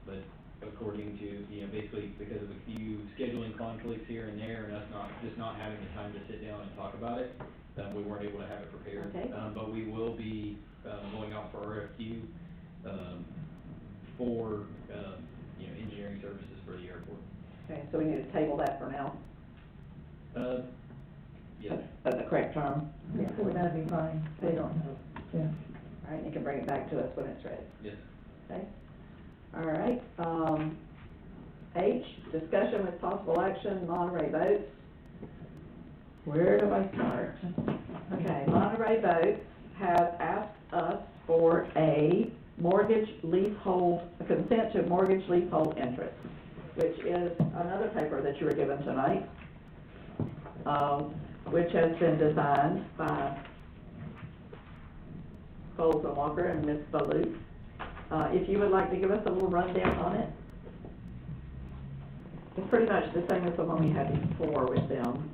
S: But according to, basically because of a few scheduling conflicts here and there, and us not having the time to sit down and talk about it, we weren't able to have it prepared.
A: Okay.
S: But we will be, going out for RFQ, for, engineering services for the airport.
A: Okay, so we need to table that for now?
S: Yeah.
A: That's the correct term?
F: Yeah, that'd be fine. They don't know. Yeah.
A: All right, you can bring it back to us when it's ready.
S: Yes.
A: Okay? All right, H, discussion with possible action, Monterey Boats. Where do I start? Okay, Monterey Boats have asked us for a consent to mortgage leasehold interest, which is another paper that you were given tonight, which has been designed by Foles and Walker and Ms. Baloo. If you would like to give us a little rundown on it. It's pretty much the same as the one we had before with them.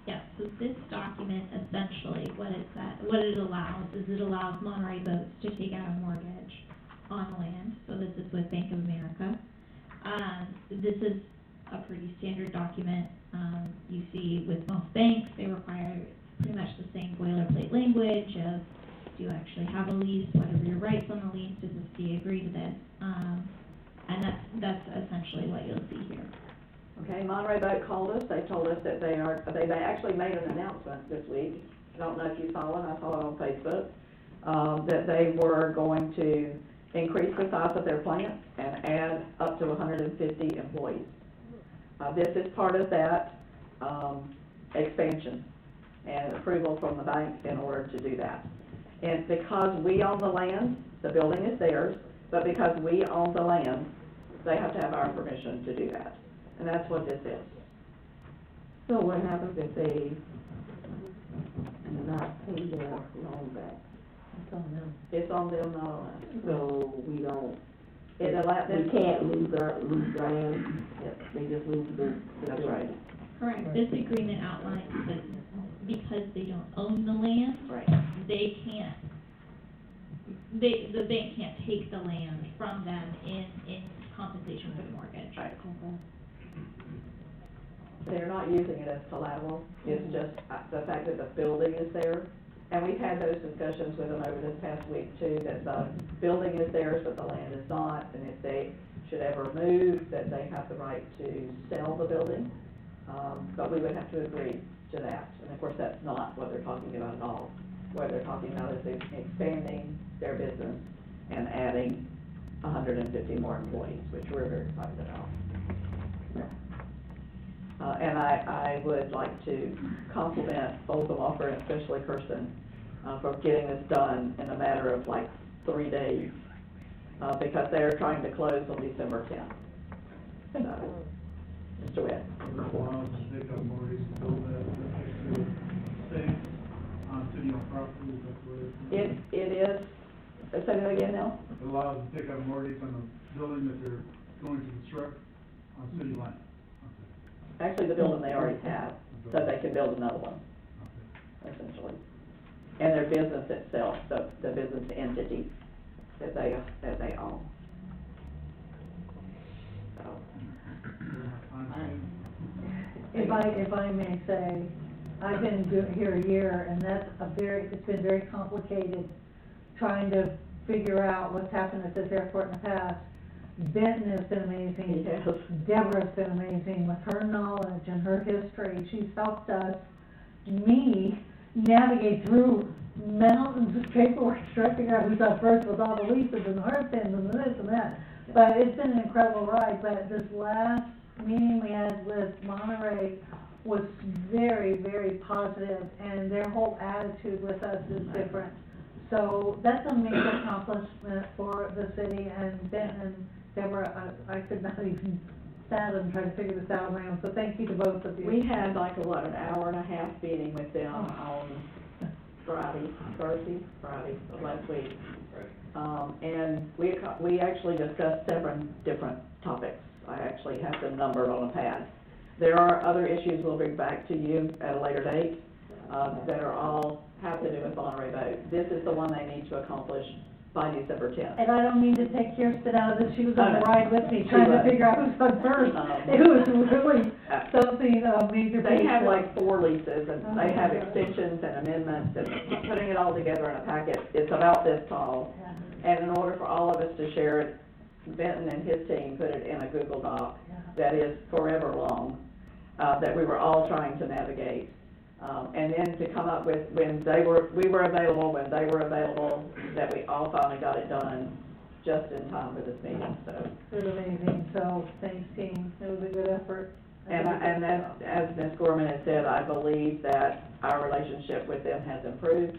J: Yeah, so this document, essentially, what it allows is it allows Monterey Boats to take out a mortgage on land, so this is with Bank of America. This is a pretty standard document. You see with most banks, they require pretty much the same boilerplate language of, do you actually have a lease, what are your rights on the lease, do you agree to this? And that's essentially what you'll see here.
A: Okay, Monterey Boat called us, they told us that they actually made an announcement this week, I don't know if you saw it, I saw it on Facebook, that they were going to increase the size of their plant and add up to 150 employees. This is part of that, expansion and approval from the bank in order to do that. And because we own the land, the building is theirs, but because we own the land, they have to have our permission to do that. And that's what this is.
I: So what happens if they do not pay their loan back?
F: It's on them.
A: It's on them, not on us.
I: So we don't,
A: we
I: we can't lose land,
A: Yep.
I: they just lose the.
A: That's right.
J: Correct, this agreement outlines that because they don't own the land,
A: Right.
J: they can't, the bank can't take the land from them in compensation for the mortgage.
A: Right. They're not using it as collateral, it's just the fact that the building is there. And we've had those discussions with them over this past week too, that the building is theirs, but the land is not. And if they should ever move, that they have the right to sell the building. But we would have to agree to that. And of course, that's not what they're talking about at all. What they're talking about is expanding their business and adding 150 more employees, which we're very excited about. And I would like to compliment both of Walker and especially Kirsten for getting this done in a matter of like 3 days, because they're trying to close on December 10th. So, Mr. Witt. It is, say that again now?
T: It allows them to take out a mortgage on the building that they're going to construct on city land.
A: Actually, the building they already have, so they can build another one, essentially. And their business itself, the business entity that they own. So.
F: If I may say, I've been here a year, and it's been very complicated trying to figure out what's happened at this airport in the past. Benton has been amazing.
A: Yes.
F: Deborah's been amazing with her knowledge and her history. She's helped me navigate through mountains of paperwork, trying to figure out who's up first with all the leases and the hard pins and this and that. But it's been an incredible ride. But this last meeting we had with Monterey was very, very positive, and their whole attitude with us is different. So that's a major accomplishment for the city, and Ben and Deborah, I could not even fathom trying to figure this out around, so thank you to both of you.
A: We had like an hour and a half meeting with them on Friday of last week. And we actually discussed 7 different topics. I actually have them numbered on a pad. There are other issues we'll bring back to you at a later date, that are all have to do with Monterey Boat. This is the one they need to accomplish by December 10th.
F: And I don't mean to take Kirsten out of this, she was on the ride with me, trying to figure out who's on first. It was really something, major.
A: They have like 4 leases, and they have extensions and amendments, and putting it all together in a packet, it's about this tall. And in order for all of us to share it, Benton and his team put it in a Google Doc that is forever long, that we were all trying to navigate. And then to come up with we were available, when they were available, that we all finally got it done just in time for this meeting, so.
F: It was amazing, so thanks team, it was a good effort.
A: And that, as Ms. Gorman had said, I believe that our relationship with them has improved,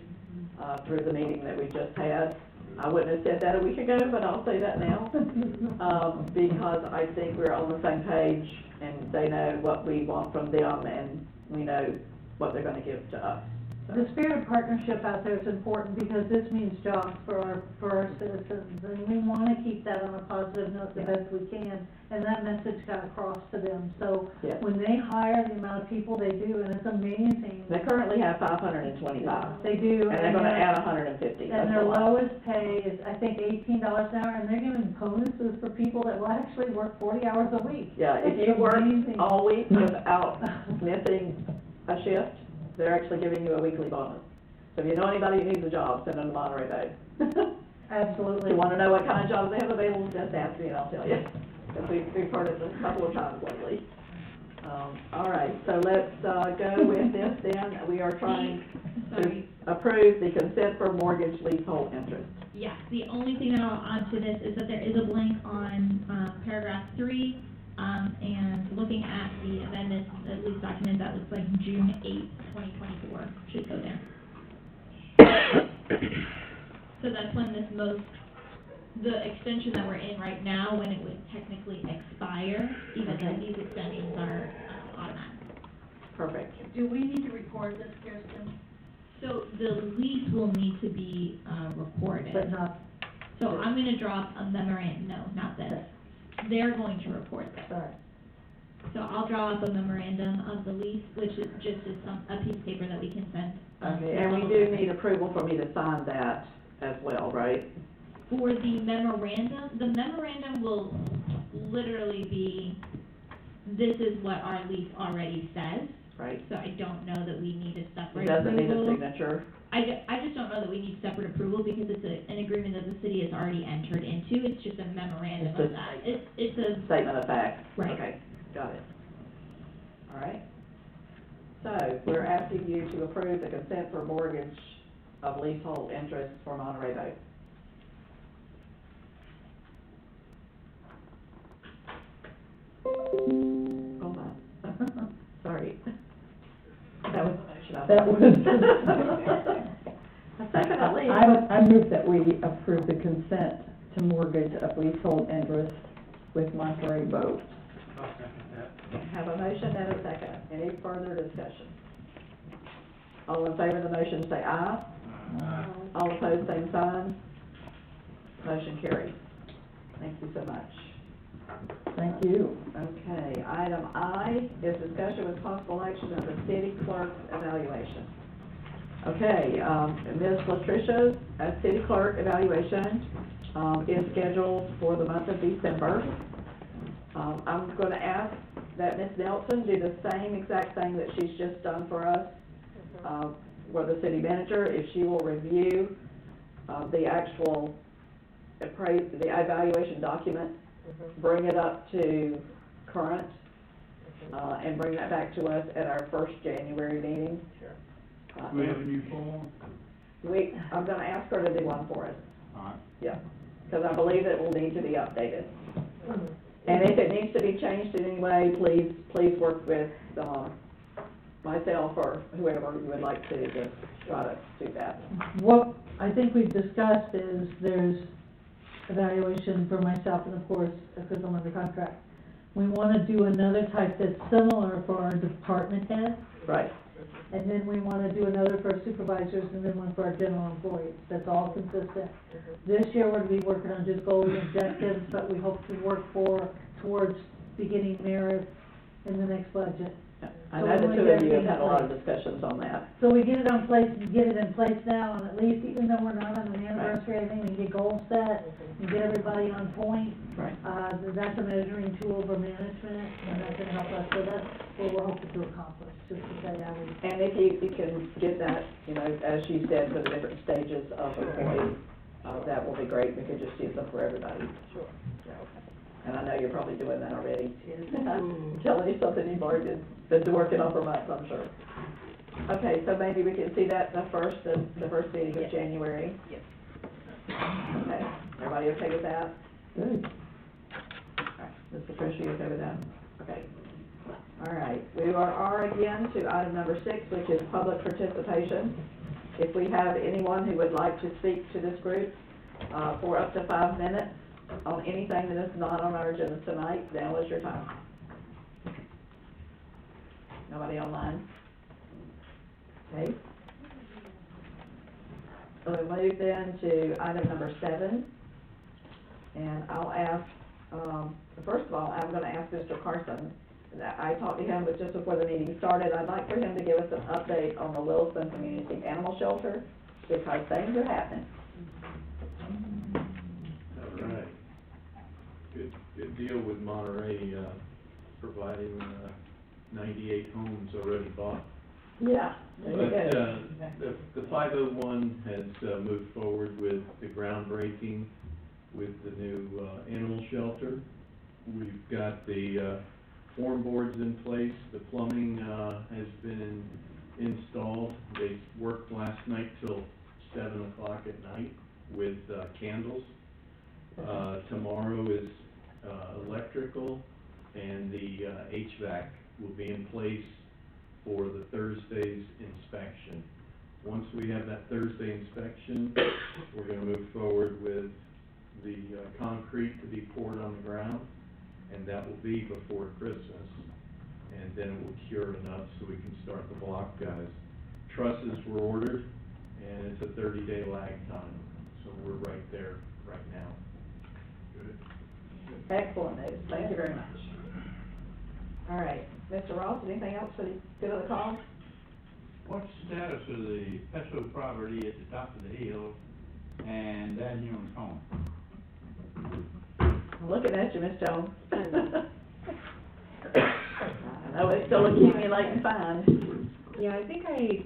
A: through the meeting that we just had. I wouldn't have said that a week ago, but I'll say that now, because I think we're on the same page, and they know what we want from them, and we know what they're gonna give to us.
F: The spirit of partnership out there is important, because this means jobs for our citizens, and we wanna keep that on a positive note the best we can, and that message got across to them. So when they hire the amount of people they do, and it's amazing.
A: They currently have 525.
F: They do.
A: And they're gonna add 150.
F: And their lowest pay is, I think, $18 an hour, and they're giving bonuses for people that will actually work 40 hours a week.
A: Yeah, if you work all week without missing a shift, they're actually giving you a weekly bonus. So if you know anybody who needs a job, send them to Monterey Bay.
F: Absolutely.
A: If you want to know what kind of jobs they have available, just ask me and I'll tell you. Because we've heard it a couple of times lately. All right, so let's go with this then. We are trying to approve the consent for mortgage leasehold interest.
J: Yes, the only thing that I'll add to this is that there is a blank on paragraph 3. And looking at the amendments, at least document, that looks like June 8th, 2024, should go there. So that's when the extension that we're in right now, when it would technically expire, even though these extensions are automatic.
A: Perfect.
F: Do we need to record this, Kirsten?
J: So the lease will need to be recorded.
F: But not.
J: So I'm gonna drop a memorandum, no, not this. They're going to report this.
F: Sorry.
J: So I'll draw up a memorandum of the lease, which is just a piece of paper that we can send.
A: Okay, and we do need approval for me to sign that as well, right?
J: For the memorandum will literally be, this is what our lease already says.
A: Right.
J: So I don't know that we need a separate
A: It doesn't need a
J: approval.
A: signature.
J: I just don't know that we need separate approval, because it's an agreement that the city has already entered into. It's just a memorandum of that. It's a
A: Statement of fact.
J: Right.
A: Okay, got it. All right. So we're asking you to approve the consent for mortgage of leasehold interest for Monterey Bay. Hold on. Sorry. That was the motion.
E: That was. I move that we approve the consent to mortgage of leasehold interest with Monterey Boat.
A: Have a motion and a second. Any further discussion? All in favor of the motion say aye. Aye. All opposed, same sign. Motion carries. Thank you so much.
E: Thank you.
A: Okay, item I is discussion with possible action of the city clerk's evaluation. Okay, Ms. Latricia's city clerk evaluation is scheduled for the month of December. I'm going to ask that Ms. Nelson do the same exact thing that she's just done for us, for the city manager, if she will review, the actual the evaluation document, bring it up to current, and bring that back to us at our first January meeting.
T: Do we have a new form?
A: I'm gonna ask her to do one for us.
T: Alright.
A: Yeah, because I believe it will need to be updated. And if it needs to be changed in any way, please work with, myself or whoever you would like to try to do that.
F: What I think we've discussed is there's evaluation for myself and of course, because I'm under contract. We want to do another type that's similar for our department heads.
A: Right.
F: And then we want to do another for our supervisors and then one for our general employees. That's all consistent. This year, we're going to be working on just goals and objectives, but we hope to work towards beginning merit in the next budget.
A: I know the two of you have had a lot of discussions on that.
F: So we get it in place now, and at least, even though we're not on an anniversary or anything, we get goals set, and get everybody on point.
A: Right.
F: That's a measuring tool for management, and that's gonna help us, so that's what we're hoping to accomplish, just to say how we.
A: And if you can get that, you know, as you said, for the different stages of employee, that will be great. We could just use them for everybody. Sure. And I know you're probably doing that already. I'm telling you something you've already been working on for months, I'm sure. Okay, so maybe we can see that the first meeting of January.
G: Yes.
A: Okay, everybody okay with that?
F: Good.
A: All right, Ms. Patricia, you okay with that? Okay. All right, we are again to item number 6, which is public participation. If we have anyone who would like to speak to this group for up to 5 minutes on anything that is not on our agenda tonight, now is your time. Nobody online? Okay. So we move then to item number 7, and I'll ask, first of all, I'm gonna ask Mr. Carson. I talked to him, but just before the meeting started, I'd like for him to give us an update on the Wilson Community Animal Shelter, because things are happening.
D: All right. Good deal with Monterey, providing, 98 homes already bought.
A: Yeah, there you go.
D: The 501 has moved forward with the groundbreaking with the new animal shelter. We've got the form boards in place, the plumbing has been installed. They worked last night till 7 o'clock at night with candles. Tomorrow is electrical, and the HVAC will be in place for the Thursday's inspection. Once we have that Thursday inspection, we're gonna move forward with the concrete to be poured on the ground, and that will be before Christmas. And then it will cure enough so we can start the block guys. Trusses were ordered, and it's a 30-day lag time, so we're right there right now. Good.
A: Excellent news, thank you very much. All right, Mr. Ross, anything else for the good of the cause?
T: What's the status of the Peso property at the top of the hill and down here on the corner?
A: I'm looking at you, Miss Jones. I know it's still accumulating fines.
H: Yeah, I think I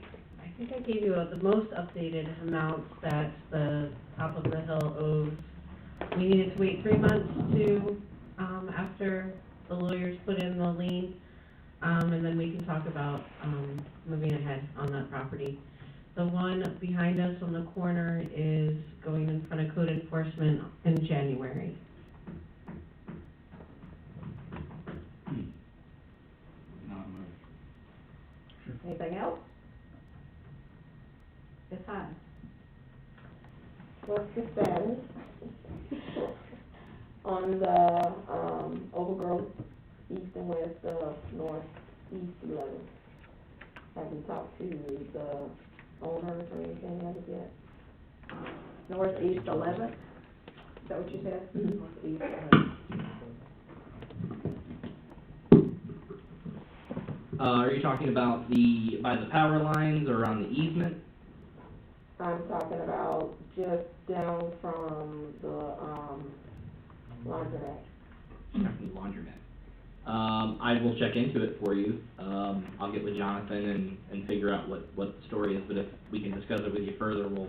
H: gave you the most updated amounts that the top of the hill owes. We needed to wait 3 months to, after the lawyers put in the lien, and then we can talk about, moving ahead on that property. The one behind us on the corner is going in front of code enforcement in January.
T: Not much.
A: Anything else? It's fine.
I: What's the status on the, overgrowth east and west of northeast 11? Have you talked to the owners or anything of it yet?
A: Northeast 11th, is that what you said?
I: Mhm.
A: Northeast 11th.
N: Are you talking about by the power lines or on the easement?
I: I'm talking about just down from the, laundromat.
N: The laundromat. I will check into it for you. I'll get with Jonathan and figure out what the story is, but if we can discuss it with you further, we'll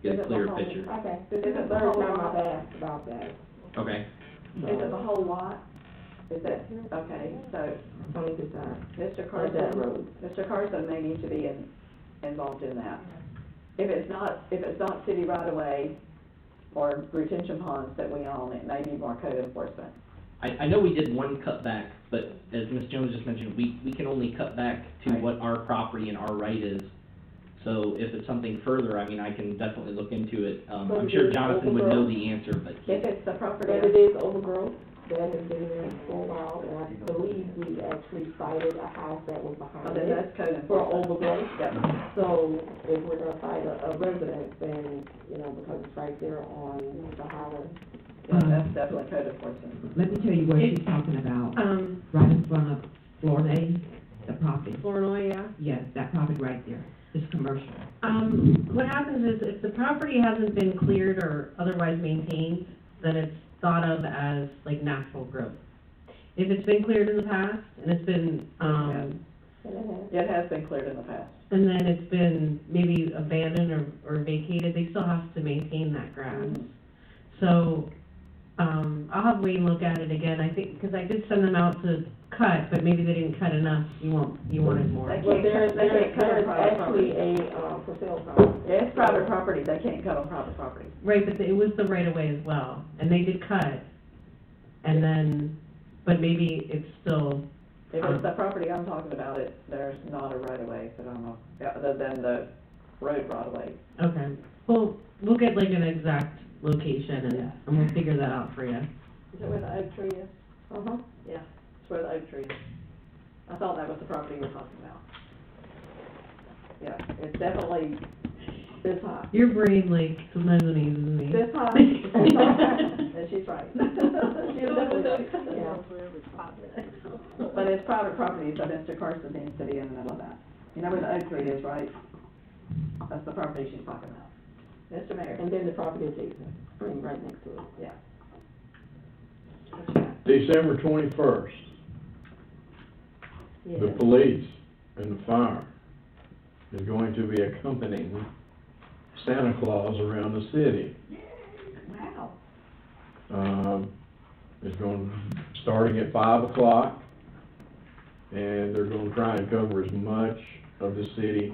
N: get a clearer picture.
I: Okay, this is the third time I've asked about that.
N: Okay.
A: Is it the whole lot? Is that, okay, so, Mr. Carson may need to be involved in that. If it's not city right of way or retention ponds that we own, it may be more code enforcement.
N: I know we did one cutback, but as Ms. Jones just mentioned, we can only cut back to what our property and our right is. So if it's something further, I mean, I can definitely look into it. I'm sure Jonathan would know the answer, but.
A: If it's the property.
I: But it is overgrowth, that has been there for a while, and I believe we actually cited a house that was behind
A: then
I: it.
A: that's code
I: For
A: enforcement.
I: overgrowth.
A: Yep.
I: So if we're gonna cite a residence, then, you know, because it's right there on the highway.
A: Yeah, that's definitely code enforcement.
B: Let me tell you where she's talking about, right in front of Florinay, the property.
H: Flournoy, yeah.
B: Yes, that property right there, it's commercial.
H: What happens is if the property hasn't been cleared or otherwise maintained, then it's thought of as like natural growth. If it's been cleared in the past and it's been,
A: It has been cleared in the past.
H: and then it's been maybe abandoned or vacated, they still have to maintain that grass. So, I'll have Wayne look at it again, I think, because I did send them out to cut, but maybe they didn't cut enough, you wanted more.
I: Well, there's actually a, for sale property.
A: Yeah, it's private property, they can't cut on private property.
H: Right, but it was the right of way as well, and they did cut, and then, but maybe it's still.
A: If it's the property I'm talking about, there's not a right of way, but I don't know, other than the road right of way.
H: Okay, well, we'll get like an exact location and we'll figure that out for you.
A: Is that where the oak tree is?
I: Uh-huh.
A: Yeah, it's where the oak tree is. I thought that was the property you were talking about. Yeah, it's definitely this high.
H: Your brain, like, sometimes amazes me.
A: This high. And she's right. She's definitely right. Yeah. But it's private property, so Mr. Carson needs to be in the middle of that. You know where the oak tree is, right? That's the property she's talking about. Mr. Mayor.
I: And then the property adjacent, I mean, right next to it.
A: Yeah.
C: December 21st, the police and the fire is going to be accompanying Santa Claus around the city.
A: Wow.
C: It's starting at 5 o'clock, and they're going to try and cover as much of the city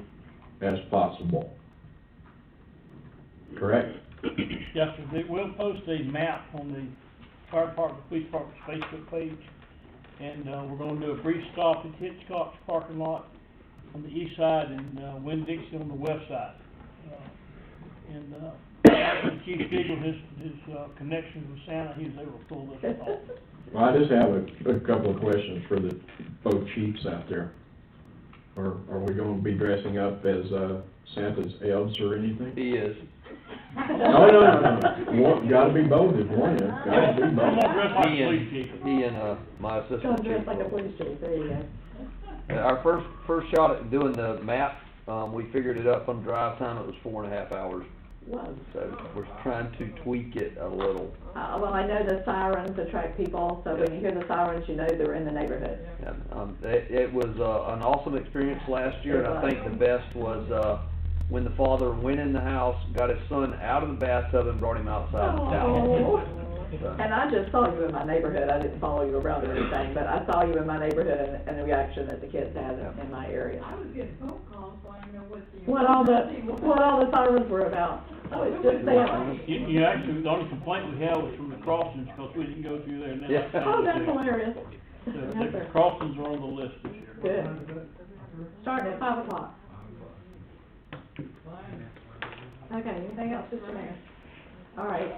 C: as possible. Correct?
Q: Yes, sir. We'll post a map on the fire department, police department's Facebook page, and, we're gonna do a brief stop at Hitchcock's parking lot on the east side and, Winn-Dixie on the west side. Chief Giggle, his connections with Santa, he was able to pull this off.
C: Well, I just have a couple of questions for the both chiefs out there. Are we going to be dressing up as Santa's elves or anything?
S: He is.
C: No. Gotta be both if one is. Gotta be both.
S: He and my assistant
I: Don't
S: chief.
I: dress like a police chief, there you go.
S: Our first shot at doing the map, we figured it up from drive time, it was 4.5 hours.
I: Wow.
S: So we're trying to tweak it a little.
A: Well, I know the sirens attract people, so when you hear the sirens, you know they're in the neighborhood.
S: And, it was an awesome experience last year, and I think the best was when the father went in the house, got his son out of the bathtub and brought him outside the towel.
A: And I just saw you in my neighborhood, I didn't follow you around or anything, but I saw you in my neighborhood and the reaction that the kids had in my area.
K: I was getting phone calls, so I didn't know what
A: What all the sirens were about. Oh, it's just Santa.
Q: You actually, the only complaint we had was from the crossings, because we didn't go through there and then.
A: Oh, that's hilarious.
Q: The crossings are on the list this year.
A: Good. Starting at 5 o'clock. Okay, anything else, Mr. Mayor? All right,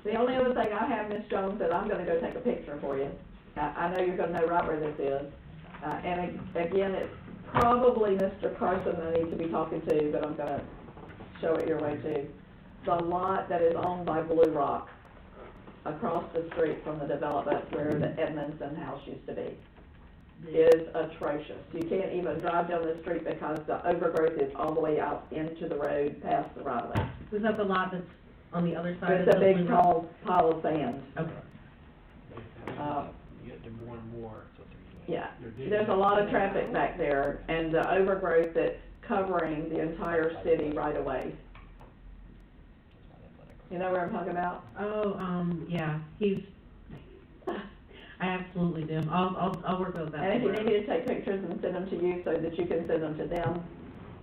A: the only other thing I have, Ms. Jones, that I'm gonna go take a picture for you. I know you're gonna know right where this is. And again, it's probably Mr. Carson I need to be talking to, but I'm gonna show it your way too. The lot that is owned by Blue Rock, across the street from the development where the Edmondson house used to be, is atrocious. You can't even drive down the street because the overgrowth is all the way out into the road past the right of way.
H: Is that the lot that's on the other side of
A: It's
H: the?
A: a big tall pile of sand.
H: Okay.
U: and more.
A: Yeah,
U: You're digging
A: there's a
U: up
A: lot of
U: the-
A: traffic back there, and the overgrowth that's covering the entire city right away. You know where I'm talking about?
H: Oh, yeah, I absolutely do. I'll work with that.
A: And if you need me to take pictures and send them to you so that you can send them to them,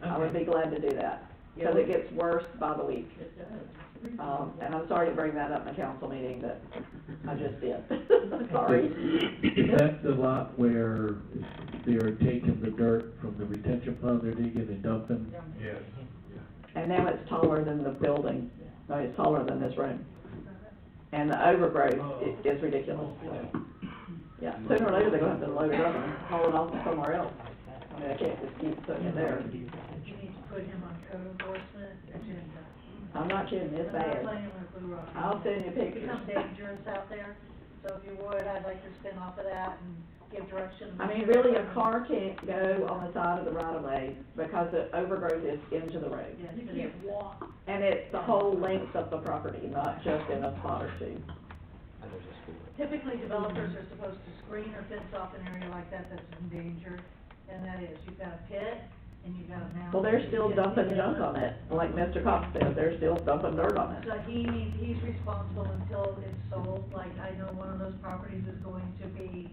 A: I would be glad to do that, because it gets worse by the week. And I'm sorry to bring that up in a council meeting, but I just did. Sorry.
V: Is that the lot where they're taking the dirt from the retention pond they're digging and dumping?
T: Yes.
A: And now it's taller than the building, no, it's taller than this room. And the overgrowth is ridiculous, so. Yeah, sooner or later, they're gonna have to load it up and haul it off somewhere else. I mean, I can't just keep putting it there.
F: You need to put him on code enforcement agenda.
A: I'm not kidding, it's
F: I'm not
A: bad.
F: playing with Blue Rock.
A: I'll send you
F: It's
A: pictures.
F: become dangerous out there, so if you would, I'd like to spin off of that and give direction.
A: I mean, really, a car can't go on the side of the right of way because the overgrowth is into the road.
F: Yeah, you can't walk.
A: And it's the whole length of the property, not just in a spot or two.
F: Typically, developers are supposed to screen or fence off an area like that that's in danger, and that is, you've got a pit, and you've got a mountain.
A: Well, they're still dumping junk on it, like Mr. Cox said, they're still dumping dirt on it.
F: So he's responsible until it's sold, like, I know one of those properties is going to be,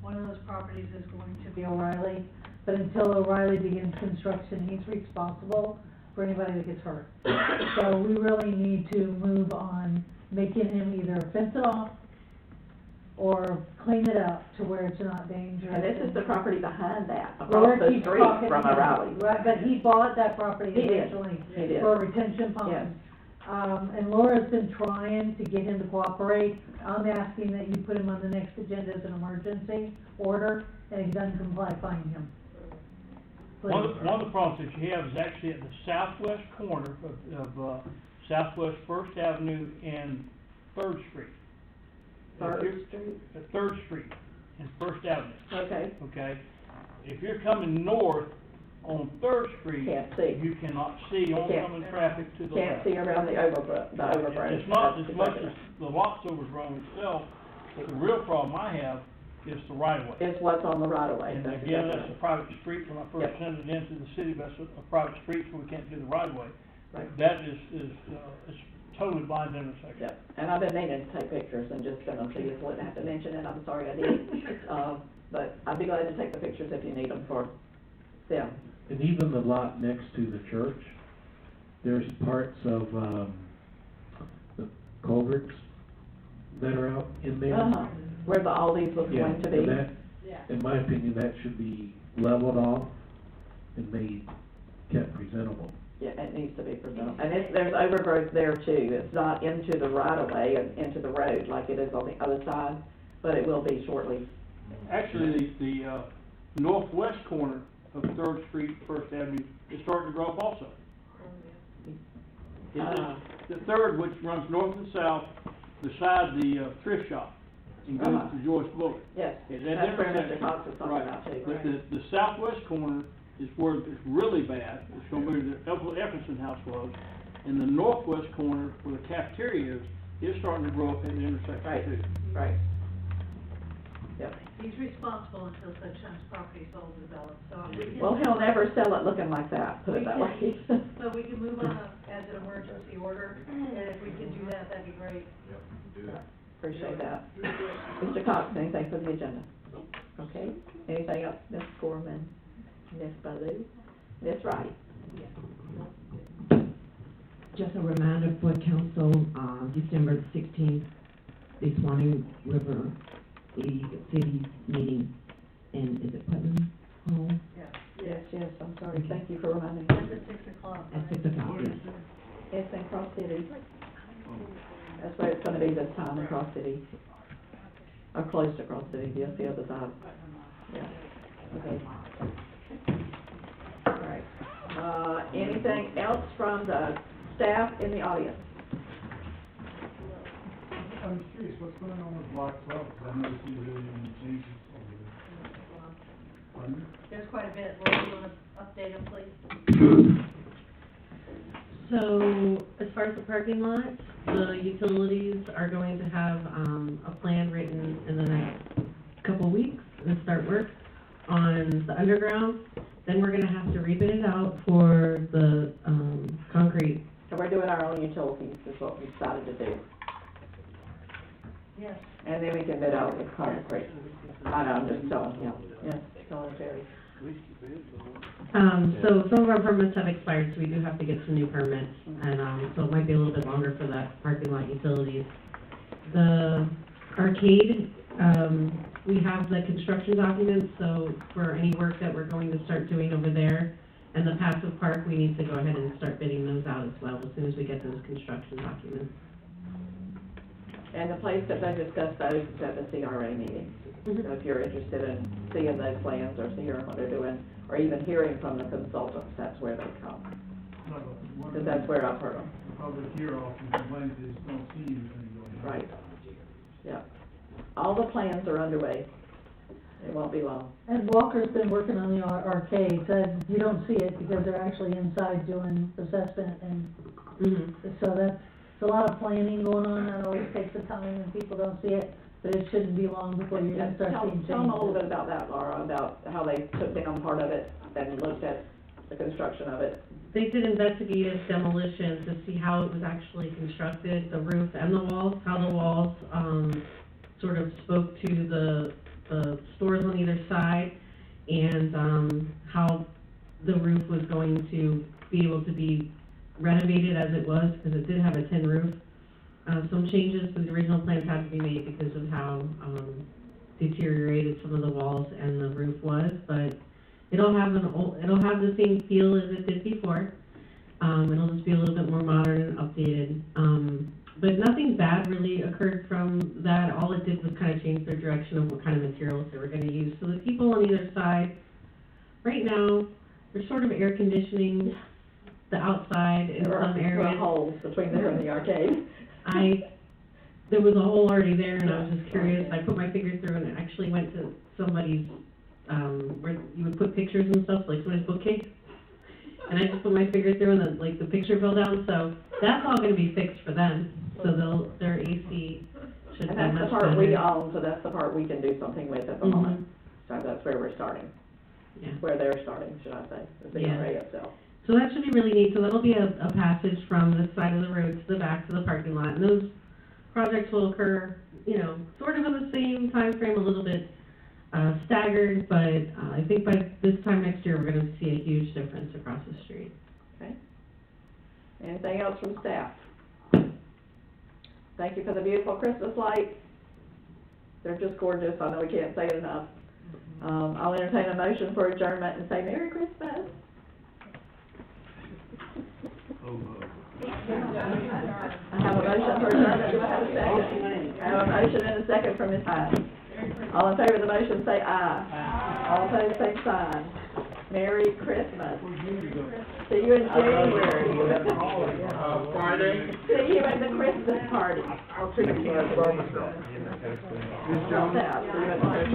F: one of those properties is going to be O'Reilly, but until O'Reilly begins construction, he's responsible for anybody that gets hurt. So we really need to move on making him either fence it off or clean it up to where it's not dangerous.
A: And this is the property behind that,
F: Laura
A: across the
F: keeps
A: street
F: talking
A: from
F: about it,
A: O'Reilly.
F: Right, but he bought that property
A: He did.
F: originally
A: He did.
F: for a retention pond.
A: Yes.
F: And Laura's been trying to get him to cooperate. I'm asking that you put him on the next agenda as an emergency order, and if he doesn't comply, fine him.
Q: One of the problems that you have is actually at the southwest corner of Southwest First Avenue and Third Street.
A: Third Street?
Q: Third Street and First Avenue.
A: Okay.
Q: Okay? If you're coming north on Third Street,
A: Can't see.
Q: you cannot see oncoming traffic to the left.
A: Can't see around the overgrowth.
Q: It's not as much as the lot's overgrown itself, but the real problem I have is the right of way.
A: Is what's on the right of way.
Q: And
A: That's
Q: again,
A: exactly
Q: that's a
A: right.
Q: private street, when I first
A: Yep.
Q: sent it into the city, that's a private street, so we can't do the right of way.
A: Right.
Q: That is it's totally blind intersection.
A: Yep, and I've been meaning to take pictures and just send them to you, so I wouldn't have to mention it, I'm sorry I did. But I'd be glad to take the pictures if you need them for them.
V: And even the lot next to the church, there's parts of, the culverts that are out in there.
A: Where the Aldi's was
V: Yeah,
A: going to be.
V: and that, in my opinion, that should be leveled off and made, kept presentable.
A: Yeah, it needs to be presentable, and there's overgrowth there too, it's not into the right of way and into the road like it is on the other side, but it will be shortly.
Q: Actually, the northwest corner of Third Street, First Avenue is starting to grow up also. The third, which runs north and south, beside the thrift shop, and goes to Joyce Boulevard.
A: Yes,
Q: At that
A: that's where Mr.
Q: intersection.
A: Cox is talking
Q: Right.
A: about too.
Q: But the southwest corner is where it's really bad, it's gonna be the Epperson House was, and the northwest corner where the cafeteria is starting to grow up in the intersection too.
A: Right. Yep.
F: He's responsible until such time as property is sold and developed, so. we can-
A: Well, he'll never sell it looking like that, put it that way.
F: So we can move on as an emergency order, and if we can do that, that'd be great.
A: Appreciate that. Mr. Cox, anything for the agenda? Okay, anything else, Ms. Gorman, Ms. Ballou, Ms. Wright?
B: Just a reminder for council, December the 16th, the Swanee River League City meeting, and is it Putnam Hall?
A: Yes, I'm sorry, thank you for reminding me.
F: That's at 6 o'clock.
B: At 6 o'clock, yes.
A: It's in Cross City. That's where it's gonna be this time, in Cross City. Or close to Cross City, yes, the other side. Yeah, okay. All right. Anything else from the staff in the audience?
W: I'm just curious, what's going on with Block 12? Because I noticed you really didn't change it over there. Pardon?
F: There's quite a bit, Laura, you wanna update him, please?
H: So, as far as the parking lot, the utilities are going to have, a plan written in the next couple weeks and start work on the underground. Then we're gonna have to rebid it out for the, concrete.
A: So we're doing our own utilities, is what we decided to do.
F: Yes.
A: And then we can bid out the concrete. I know, I'm just telling him, yes, telling Terry.
H: So some of our permits have expired, so we do have to get some new permits, and, so it might be a little bit longer for that parking lot utilities. The arcade, we have the construction documents, so for any work that we're going to start doing over there, and the passive park, we need to go ahead and start bidding those out as well, as soon as we get those construction documents.
A: And the place that they discussed those is at the CRA meeting. So if you're interested in seeing those plans or hearing what they're doing, or even hearing from the consultants, that's where they come. Because that's where I've heard them.
W: Public here often complains they just don't see anything going on.
A: Right. Yeah. All the plans are underway. It won't be long.
F: And Walker's been working on the arcade, so you don't see it because they're actually inside doing assessment, and so that's a lot of planning going on. That always takes the time and people don't see it, but it shouldn't be long before you're gonna start seeing changes.
A: Tell them a little bit about that, Laura, about how they took down part of it and looked at the construction of it.
H: They did investigative demolition to see how it was actually constructed, the roof and the walls, how the walls, sort of spoke to the stores on either side, and, how the roof was going to be able to be renovated as it was, because it did have a tin roof. Some changes to the original plans had to be made because of how, deteriorated some of the walls and the roof was, but it'll have the same feel as it did before. It'll just be a little bit more modern and updated. But nothing bad really occurred from that. All it did was kind of change their direction of what kind of materials they were going to use. So the people on either side, right now, they're sort of air conditioning the outside in some areas.
A: There are holes between there and the arcade.
H: There was a hole already there, and I was just curious. I put my finger through, and it actually went to somebody's, where you would put pictures and stuff, like somebody's bookcase. And I just put my finger through, and then, like, the picture fell down, so that's all gonna be fixed for them. So their AC should be much better.
A: And that's the part we own, so that's the part we can do something with at the moment. So that's where we're starting.
H: Yeah.
A: Where they're starting, should I say, the CRA itself.
H: So that should be really neat. So that'll be a passage from this side of the road to the back to the parking lot. And those projects will occur, you know, sort of in the same time frame, a little bit staggered, but I think by this time next year, we're gonna see a huge difference across the street.
A: Okay. Anything else from staff? Thank you for the beautiful Christmas lights. They're just gorgeous. I know we can't say it enough. I'll entertain a motion for adjournment and say Merry Christmas. I have a motion for adjournment. Do I have a second? I have a motion and a second from Ms. Hines. All in favor of the motion, say aye. All opposed, same sign. Merry Christmas. See you in January.
R: Friday?
A: See you at the Christmas party.
R: I'll take it for a barbecue.
A: Good job.